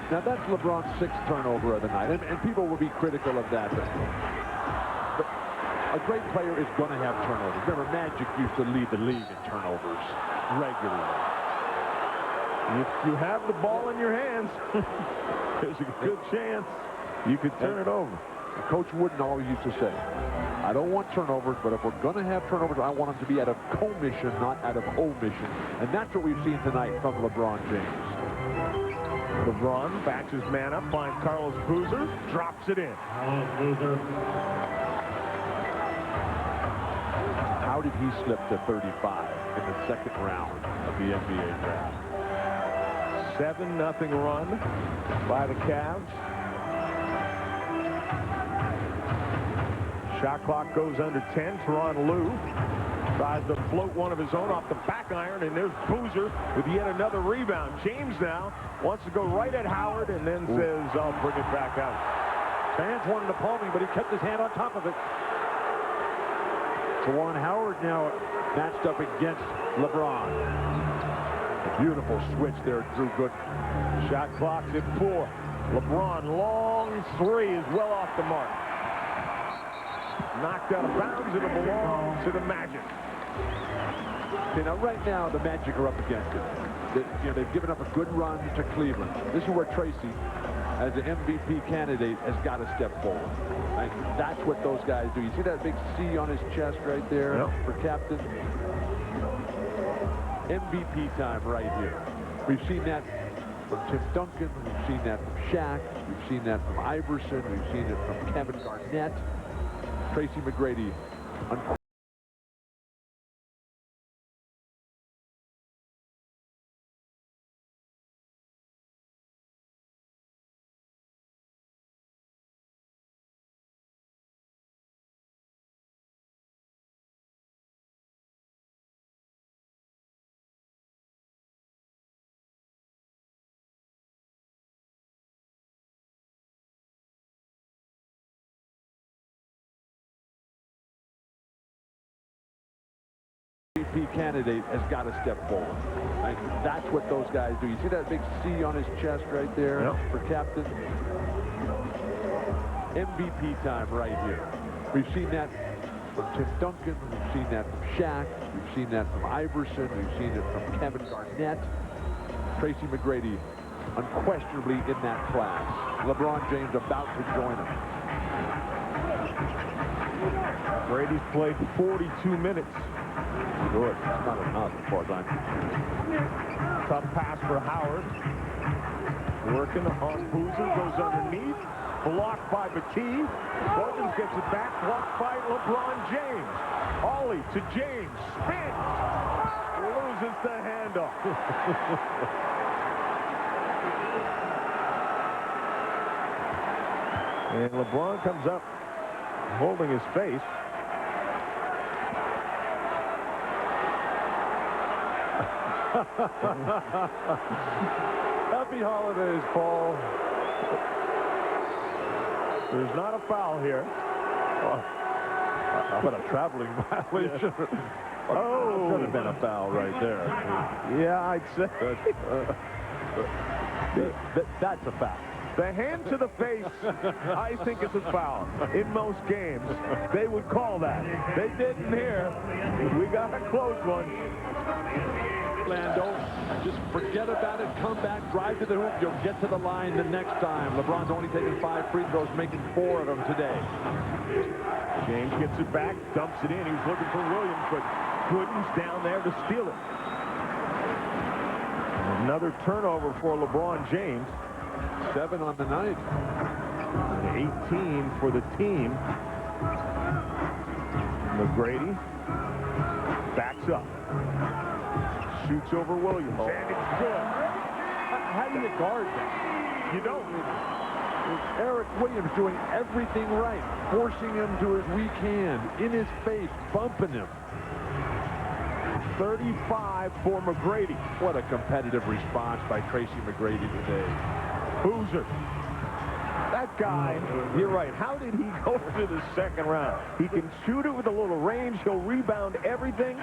Now that's LeBron's 6th turnover of the night, and people will be critical of that. But a great player is going to have turnovers. Remember, Magic used to lead the league in turnovers regularly. If you have the ball in your hands, there's a good chance you could turn it over. Coach Wooden always used to say, I don't want turnovers, but if we're going to have turnovers, I want them to be out of commission, not out of omission. And that's what we've seen tonight from LeBron James. LeBron backs his man up, finds Carlos Boozer, drops it in. How did he slip to 35 in the 2nd round of the NBA draft? 7-0 run by the Cavs. Shot clock goes under 10. Teron Lue tries to float one of his own off the back iron, and there's Boozer with yet another rebound. James now wants to go right at Howard and then says, I'll bring it back out. Fans wanted a palming, but he kept his hand on top of it. Juwan Howard now matched up against LeBron. A beautiful switch there, Drew Gooden. Shot clock's at 4. LeBron, long three is well off the mark. Knocked out of bounds. It'll belong to the Magic. Okay, now right now the Magic are up against it. They've given up a good run to Cleveland. This is where Tracy, as an MVP candidate, has got to step forward. Right? That's what those guys do. You see that big C on his chest right there for captain? MVP time right here. We've seen that from Tim Duncan. We've seen that from Shaq. We've seen that from Iverson. We've seen it from Kevin Garnett. Tracy McGrady. MVP candidate has got to step forward. Right? That's what those guys do. You see that big C on his chest right there for captain? MVP time right here. We've seen that from Tim Duncan. We've seen that from Shaq. We've seen that from Iverson. We've seen it from Kevin Garnett. Tracy McGrady unquestionably in that class. LeBron James about to join him. Brady's played 42 minutes. Good. It's not enough as far as I'm concerned. Tough pass for Howard. Working on Boozer, goes underneath. Blocked by Batiste. Williams gets it back. Blocked by LeBron James. Ollie to James. Spins. Loses the handle. And LeBron comes up holding his face. Happy holidays, Paul. There's not a foul here. How about a traveling violation? Oh, could have been a foul right there. Yeah, I'd say. That's a foul. The hand to the face, I think it's a foul. In most games, they would call that. They didn't here. We got a close one. Lando, just forget about it. Come back, drive to the hoop. You'll get to the line the next time. LeBron's only taken 5 free throws, making 4 of them today. James gets it back, dumps it in. He was looking for Williams, but Gooden's down there to steal it. Another turnover for LeBron James. 7 on the night. 18 for the team. McGrady backs up. Shoots over Williams. And it's good. How do you guard that? You don't. Eric Williams doing everything right. Forcing him to his weak hand. In his face. Bumping him. 35 for McGrady. What a competitive response by Tracy McGrady today. Boozer. That guy, you're right. How did he go to the second round? He can shoot it with a little range. He'll rebound everything.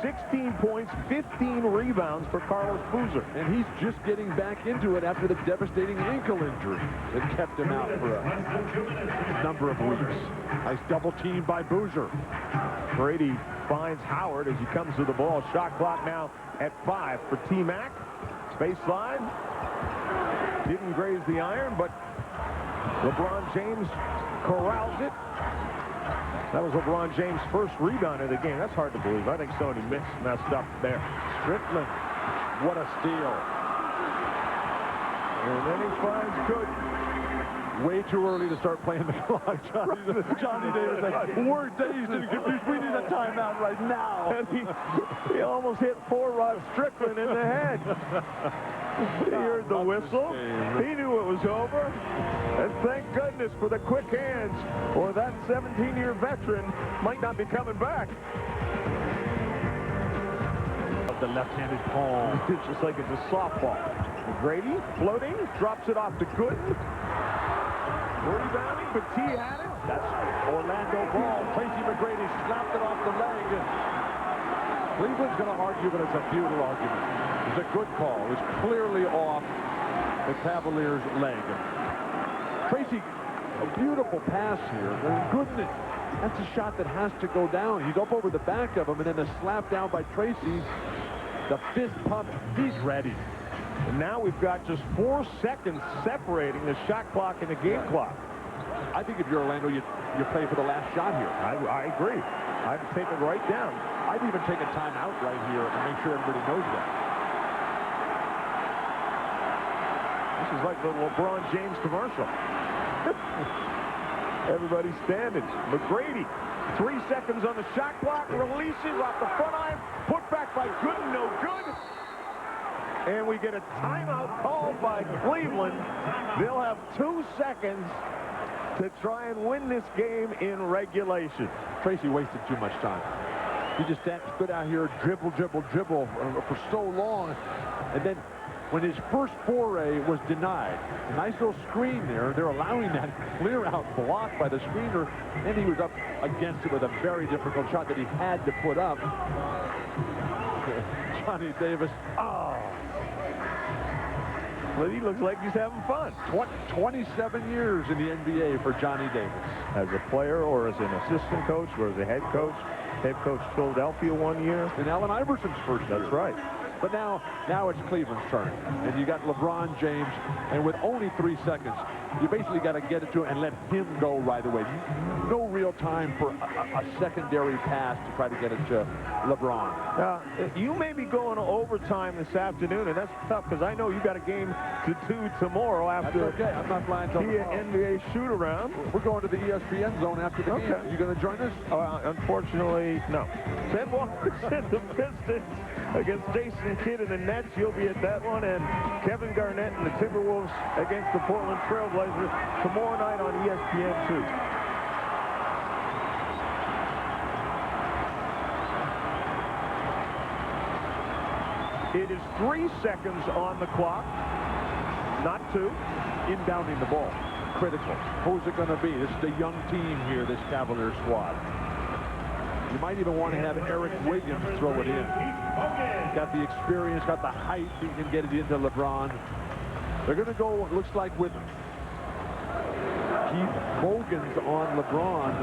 16 points, 15 rebounds for Carlos Boozer. And he's just getting back into it after the devastating ankle injury that kept him out for a number of weeks. Nice double team by Boozer. Brady finds Howard as he comes to the ball. Shot clock now at 5 for T-Mac. Baseline. Didn't graze the iron, but LeBron James corrals it. That was LeBron James' first rebound of the game. That's hard to believe. I think Sony messed up there. Strickland, what a steal. And then he finds Gooden. Way too early to start playing the clock. Johnny Davis like, we're dazed and confused. We need a timeout right now. And he almost hit 4-Rod Strickland in the head. He heard the whistle. He knew it was over. And thank goodness for the quick hands, or that 17-year veteran might not be coming back. The left-handed palm. It's just like it's a softball. McGrady floating, drops it off to Gooden. Rebounding. but T had it. That's Orlando ball. Tracy McGrady slapped it off the leg. Cleveland's going to argue, but it's a futile argument. It's a good call. It was clearly off the Cavaliers' leg. Tracy, a beautiful pass here. Goodness. That's a shot that has to go down. He's up over the back of him, and then the slap down by Tracy. The fist pump. He's ready. And now we've got just 4 seconds separating the shot clock and the game clock. I think if you're Orlando, you play for the last shot here. I agree. I'd take it right down. I'd even take a timeout right here and make sure everybody knows that. This is like the LeBron James commercial. Everybody's standing. McGrady, 3 seconds on the shot clock, releases off the front iron, put back by Gooden, no good. And we get a timeout called by Cleveland. They'll have 2 seconds to try and win this game in regulation. Tracy wasted too much time. He just stood out here, dribble for so long. And then when his first foray was denied, a nice little screen there, they're allowing that clear out block by the screener, and he was up against it with a very difficult shot that he had to put up. Johnny Davis, Well, he looks like he's having fun. 27 years in the NBA for Johnny Davis. As a player or as an assistant coach or as a head coach. Head coach Philadelphia 1 year. In Allen Iverson's first year. That's right. But now it's Cleveland's turn. And you got LeBron James, and with only 3 seconds, you basically got to get it to him and let him go right away. No real time for a secondary pass to try to get it to LeBron. You may be going to overtime this afternoon, and that's tough because I know you got a game to do tomorrow after That's okay. I'm not flying till the NBA shoot-around. We're going to the ESPN zone after the game. Are you going to join us? Unfortunately, no. Ted Walker's in the Pistons against Jason Kidd and the Nets. You'll be at that one. And Kevin Garnett and the Timberwolves against the Portland Trailblazers tomorrow night on ESPN2. It is 3 seconds on the clock, not 2. Inbounding the ball, critical. Who's it going to be? This is a young team here, this Cavaliers squad. You might even want to have Eric Williams throw it in. Got the experience, got the height, he can get it into LeBron. They're going to go, it looks like, with Keith Bogans on LeBron.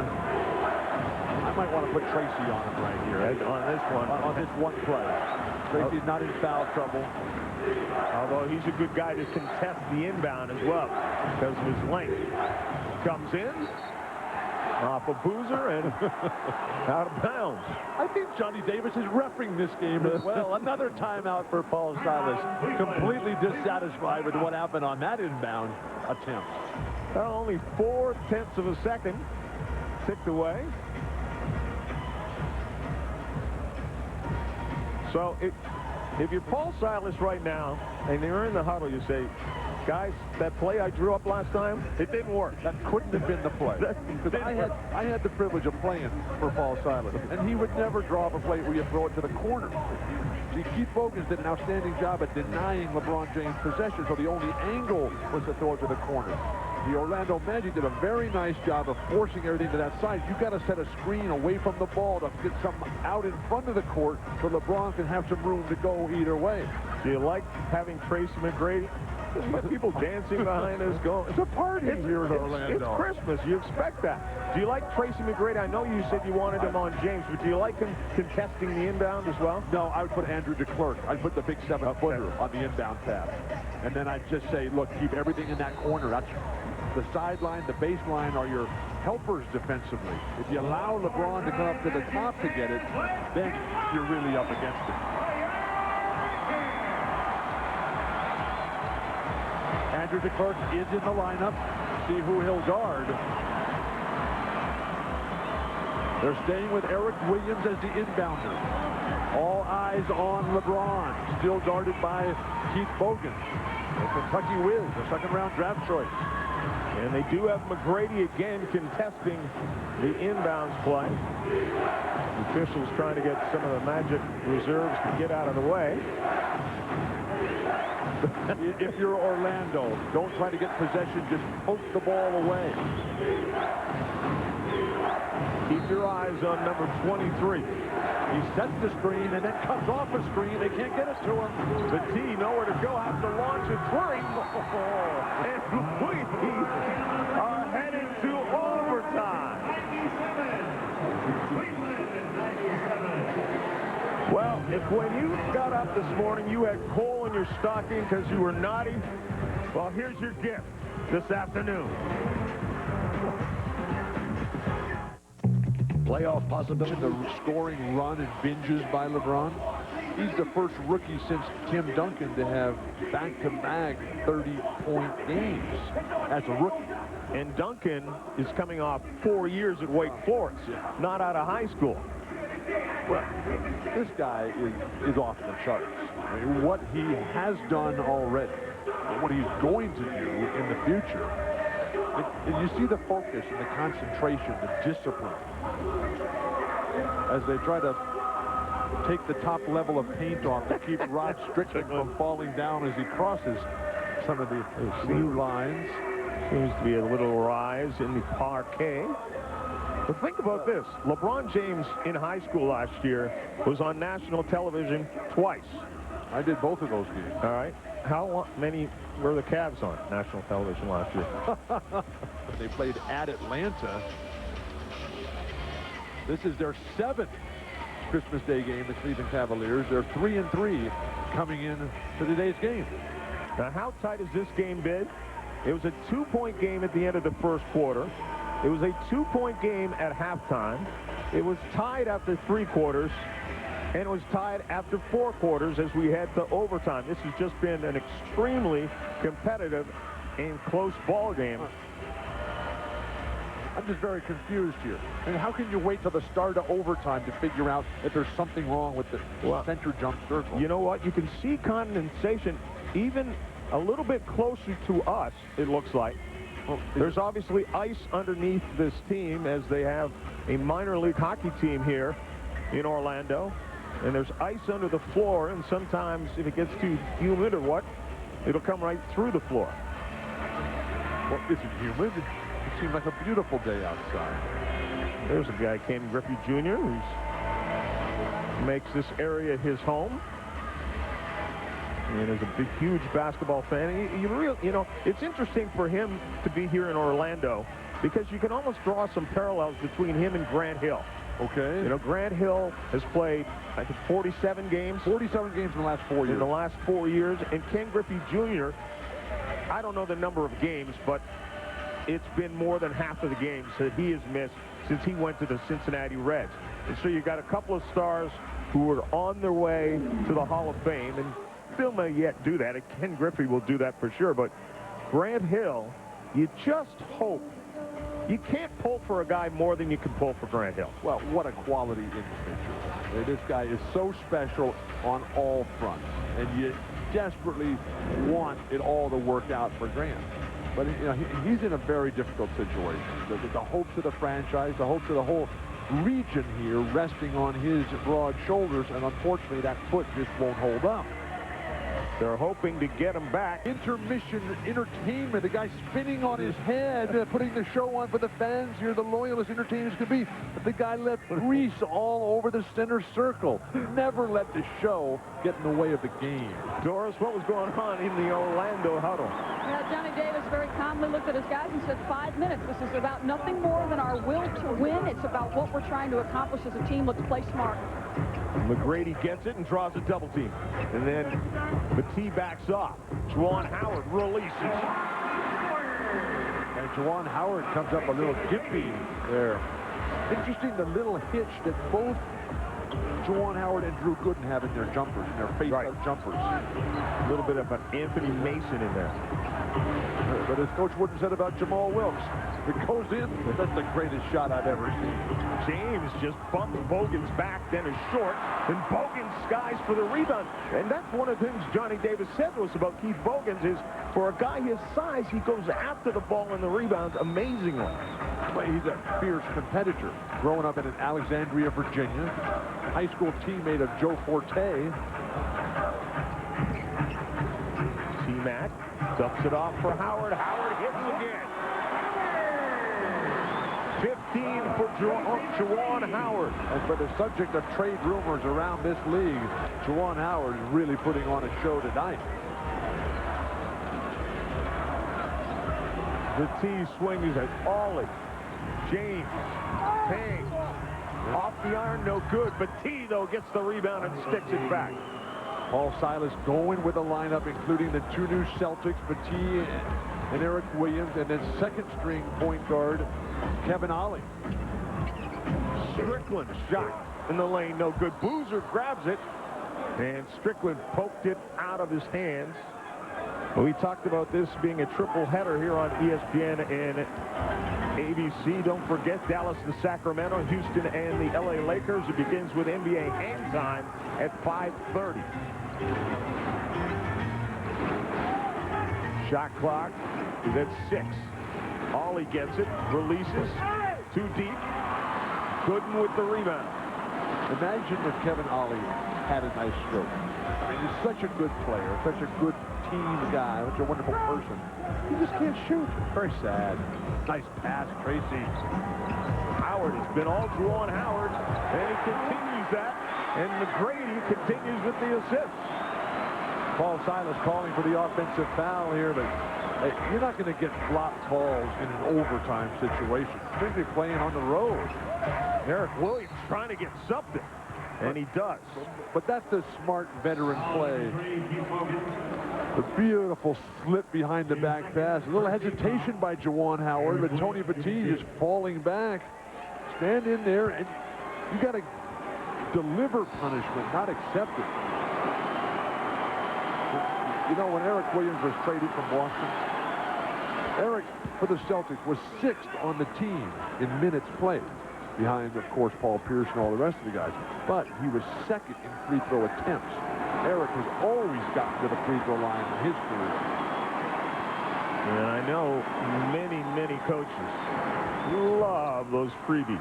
I might want to put Tracy on him right here. On this one. On this one play. Tracy's not in foul trouble. Although he's a good guy to contest the inbound as well because of his length. Comes in off a boozer and out of bounds. I think Johnny Davis is refereeing this game as well. Another timeout for Paul Silas. Completely dissatisfied with what happened on that inbound attempt. Well, only 4/10 of a second ticked away. So if you're Paul Silas right now and you're in the huddle, you say, guys, that play I drew up last time, it didn't work. That couldn't have been the play. Because I had the privilege of playing for Paul Silas, and he would never draw up a play where you throw it to the corner. See, Keith Bogans did an outstanding job at denying LeBron James possession, so the only angle was to throw it to the corner. The Orlando Magic did a very nice job of forcing everything to that side. You've got to set a screen away from the ball to get some out in front of the court so LeBron can have some room to go either way. Do you like having Tracy McGrady? You got people dancing behind us going. It's a party here in Orlando. It's Christmas. You expect that. Do you like Tracy McGrady? I know you said you wanted him on James, but do you like him contesting the inbound as well? No, I would put Andrew DeClerc. I'd put the big 7-footer on the inbound pass. And then I'd just say, look, keep everything in that corner. That's the sideline, the baseline are your helpers defensively. If you allow LeBron to come up to the top to get it, then you're really up against it. Andrew DeClerc is in the lineup. See who he'll guard. They're staying with Eric Williams as the inbounder. All eyes on LeBron. Still guarded by Keith Bogans. The Kentucky Wiz, a second-round draft choice. And they do have McGrady again contesting the inbounds play. The officials trying to get some of the Magic reserves to get out of the way. If you're Orlando, don't try to get possession. Just poke the ball away. Keep your eyes on number 23. He sets the screen and then cuts off a screen. They can't get it to him. The T, nowhere to go, has to launch a three. And we are headed to overtime. Well, if when you got up this morning you had coal in your stocking because you were naughty, well, here's your gift this afternoon. Playoff possibility. The scoring run and binges by LeBron. He's the first rookie since Tim Duncan to have back-to-back 30-point games as a rookie. And Duncan is coming off 4 years at Wake Forest, not out of high school. Well, this guy is off the charts. I mean, what he has done already, and what he's going to do in the future. And you see the focus and the concentration, the discipline, as they try to take the top level of paint off to keep Rod Strickland from falling down as he crosses some of the blue lines. Seems to be a little rise in the parquet. But think about this. LeBron James in high school last year was on national television twice. I did both of those games. All right. How many were the Cavs on national television last year? They played at Atlanta. This is their 7th Christmas Day game, the Cleveland Cavaliers. They're 3-3 coming in to today's game. Now, how tight has this game been? It was a 2-point game at the end of the first quarter. It was a 2-point game at halftime. It was tied after 3 quarters. And it was tied after 4 quarters as we head to overtime. This has just been an extremely competitive and close ball game. I'm just very confused here. I mean, how can you wait till the start of overtime to figure out if there's something wrong with the center jump circle? You know what? You can see condensation even a little bit closer to us, it looks like. Well, there's obviously ice underneath this team as they have a minor league hockey team here in Orlando. And there's ice under the floor, and sometimes if it gets too humid or what, it'll come right through the floor. Well, is it humid? It seems like a beautiful day outside. There's a guy, Ken Griffey Jr., who makes this area his home. And is a big, huge basketball fan. You know, it's interesting for him to be here in Orlando because you can almost draw some parallels between him and Grant Hill. Okay. You know, Grant Hill has played, I think, 47 games. 47 games in the last 4 years. In the last 4 years. And Ken Griffey Jr., I don't know the number of games, but it's been more than half of the games that he has missed since he went to the Cincinnati Reds. And so you got a couple of stars who are on their way to the Hall of Fame, and still may yet do that. And Ken Griffey will do that for sure. But Grant Hill, you just hope. You can't pull for a guy more than you can pull for Grant Hill. Well, what a quality individual. This guy is so special on all fronts, and you desperately want it all to work out for Grant. But you know, he's in a very difficult situation. The hopes of the franchise, the hopes of the whole region here resting on his broad shoulders, and unfortunately that foot just won't hold up. They're hoping to get him back. Intermission entertainment. The guy spinning on his head, putting the show on for the fans here. The loyalist entertainers could be. But the guy left grease all over the center circle. Never let the show get in the way of the game. Doris, what was going on in the Orlando huddle? Yeah, Johnny Davis very calmly looked at his guys and said, 5 minutes. This is about nothing more than our will to win. It's about what we're trying to accomplish as a team. Let's play smart. McGrady gets it and draws a double team. And then the T backs off. Juwan Howard releases. And Juwan Howard comes up a little gimpy there. Interesting, the little hitch that both Juwan Howard and Drew Gooden have in their jumpers, in their face-up jumpers. A little bit of an Anthony Mason in there. But as Coach Wooden said about Jamal Wilkes, if it goes in, that's the greatest shot I've ever seen. James just bumps Bogan's back, then is short, and Bogan skies for the rebound. And that's one of the things Johnny Davis said to us about Keith Bogans is, for a guy his size, he goes after the ball and the rebounds amazingly. Well, he's a fierce competitor. Growing up in Alexandria, Virginia, high school teammate of Joe Forte. T-Mac dumps it off for Howard. Howard hits again. 15 for Juwan Howard. And for the subject of trade rumors around this league, Juwan Howard is really putting on a show tonight. The T swing is at Ollie. James hangs off the iron, no good, but T though gets the rebound and sticks it back. Paul Silas going with a lineup including the two new Celtics, Petit and Eric Williams, and then second string point guard Kevin Ollie. Strickland shot in the lane, no good. Boozer grabs it, and Strickland poked it out of his hands. We talked about this being a triple header here on ESPN and ABC. Don't forget Dallas and Sacramento, Houston and the LA Lakers. It begins with NBA hang time at 5:30. Shot clock is at 6. Ollie gets it, releases, too deep. Gooden with the rebound. Imagine if Kevin Ollie had a nice stroke. I mean, he's such a good player, such a good team guy, such a wonderful person. He just can't shoot. Very sad. Nice pass, Tracy. Howard has been all Juwan Howard, and he continues that. And McGrady continues with the assist. Paul Silas calling for the offensive foul here, but hey, you're not going to get blocked balls in an overtime situation, particularly playing on the road. Eric Williams trying to get something, and he does. But that's the smart veteran play. The beautiful slip behind the back pass. A little hesitation by Juwan Howard, but Tony Petit is falling back. Stand in there, and you got to deliver punishment, not accept it. You know, when Eric Williams was traded from Boston, Eric, for the Celtics, was 6th on the team in minutes played, behind, of course, Paul Pierce and all the rest of the guys. But he was 2nd in free throw attempts. Eric has always gotten to the free throw line in his career. And I know many coaches love those freebies.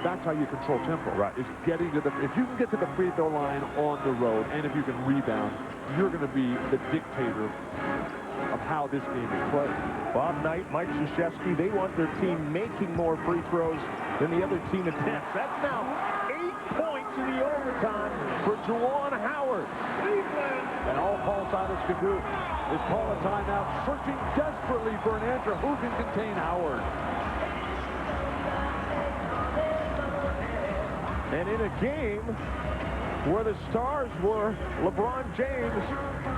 That's how you control tempo. Right. Is getting to the, if you can get to the free throw line on the road, and if you can rebound, you're going to be the dictator of how this game is played. Bob Knight, Mike Krzyzewski, they want their team making more free throws than the other team attempts. That's now 8 points in the overtime for Juwan Howard. And all Paul Silas can do is call a timeout, searching desperately for an answer. Who can contain Howard? And in a game where the stars were LeBron James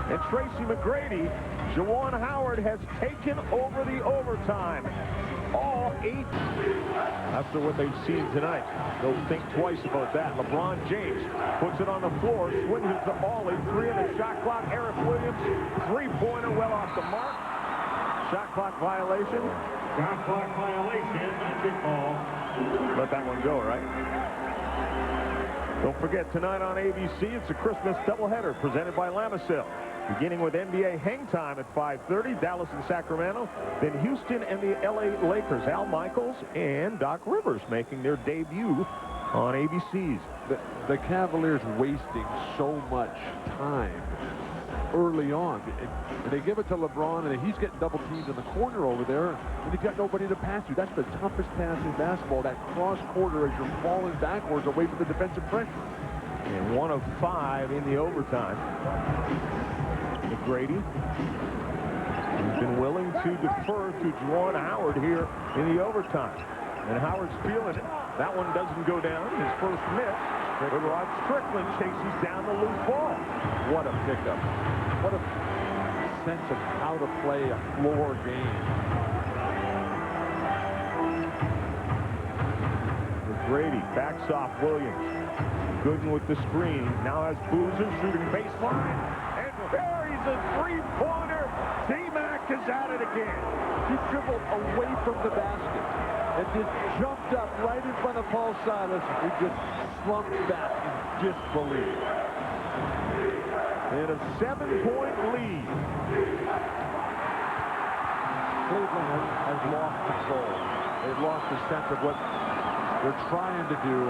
and Tracy McGrady, Juwan Howard has taken over the overtime. All 8. After what they've seen tonight, they'll think twice about that. LeBron James puts it on the floor, swings it to Ollie. 3 in the shot clock. Eric Williams, 3-pointer, well off the mark. Shot clock violation. Shot clock violation. That's it, Paul. Let that one go, right? Don't forget, tonight on ABC, it's a Christmas doubleheader presented by Lamisil. Beginning with NBA hang time at 5:30, Dallas and Sacramento. Then Houston and the LA Lakers. Al Michaels and Doc Rivers making their debut on ABC's. The Cavaliers wasting so much time early on. And they give it to LeBron, and he's getting double teamed in the corner over there, and he's got nobody to pass to. That's the toughest pass in basketball, that cross quarter as you're falling backwards away from the defensive pressure. And 1 of 5 in the overtime. McGrady has been willing to defer to Juwan Howard here in the overtime. And Howard's feeling it. That one doesn't go down. His first miss. But Rod Strickland chases down the loose ball. What a pickup. What a sense of how to play a floor game. McGrady backs off Williams. Gooden with the screen. Now has Boozer shooting baseline. And buries a 3-pointer. T-Mac is at it again. He dribbled away from the basket and just jumped up right in front of Paul Silas and just slumped back in disbelief. And a 7-point lead. Cleveland has lost control. They've lost the sense of what they're trying to do.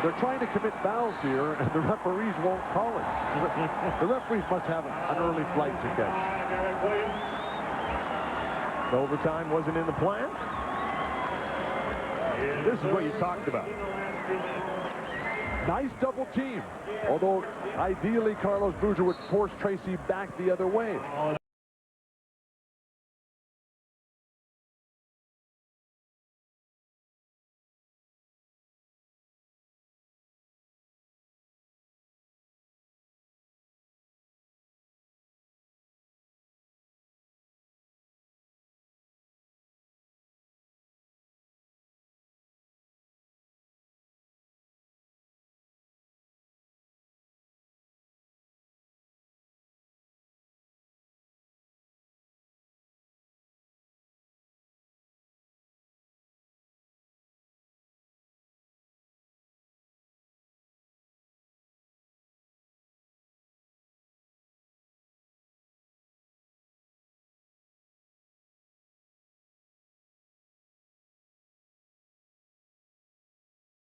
They're trying to commit fouls here, and the referees won't call it. The referees must have an early flight to catch. Overtime wasn't in the plan. This is what you talked about. Nice double team. Although, ideally, Carlos Boozer would force Tracy back the other way.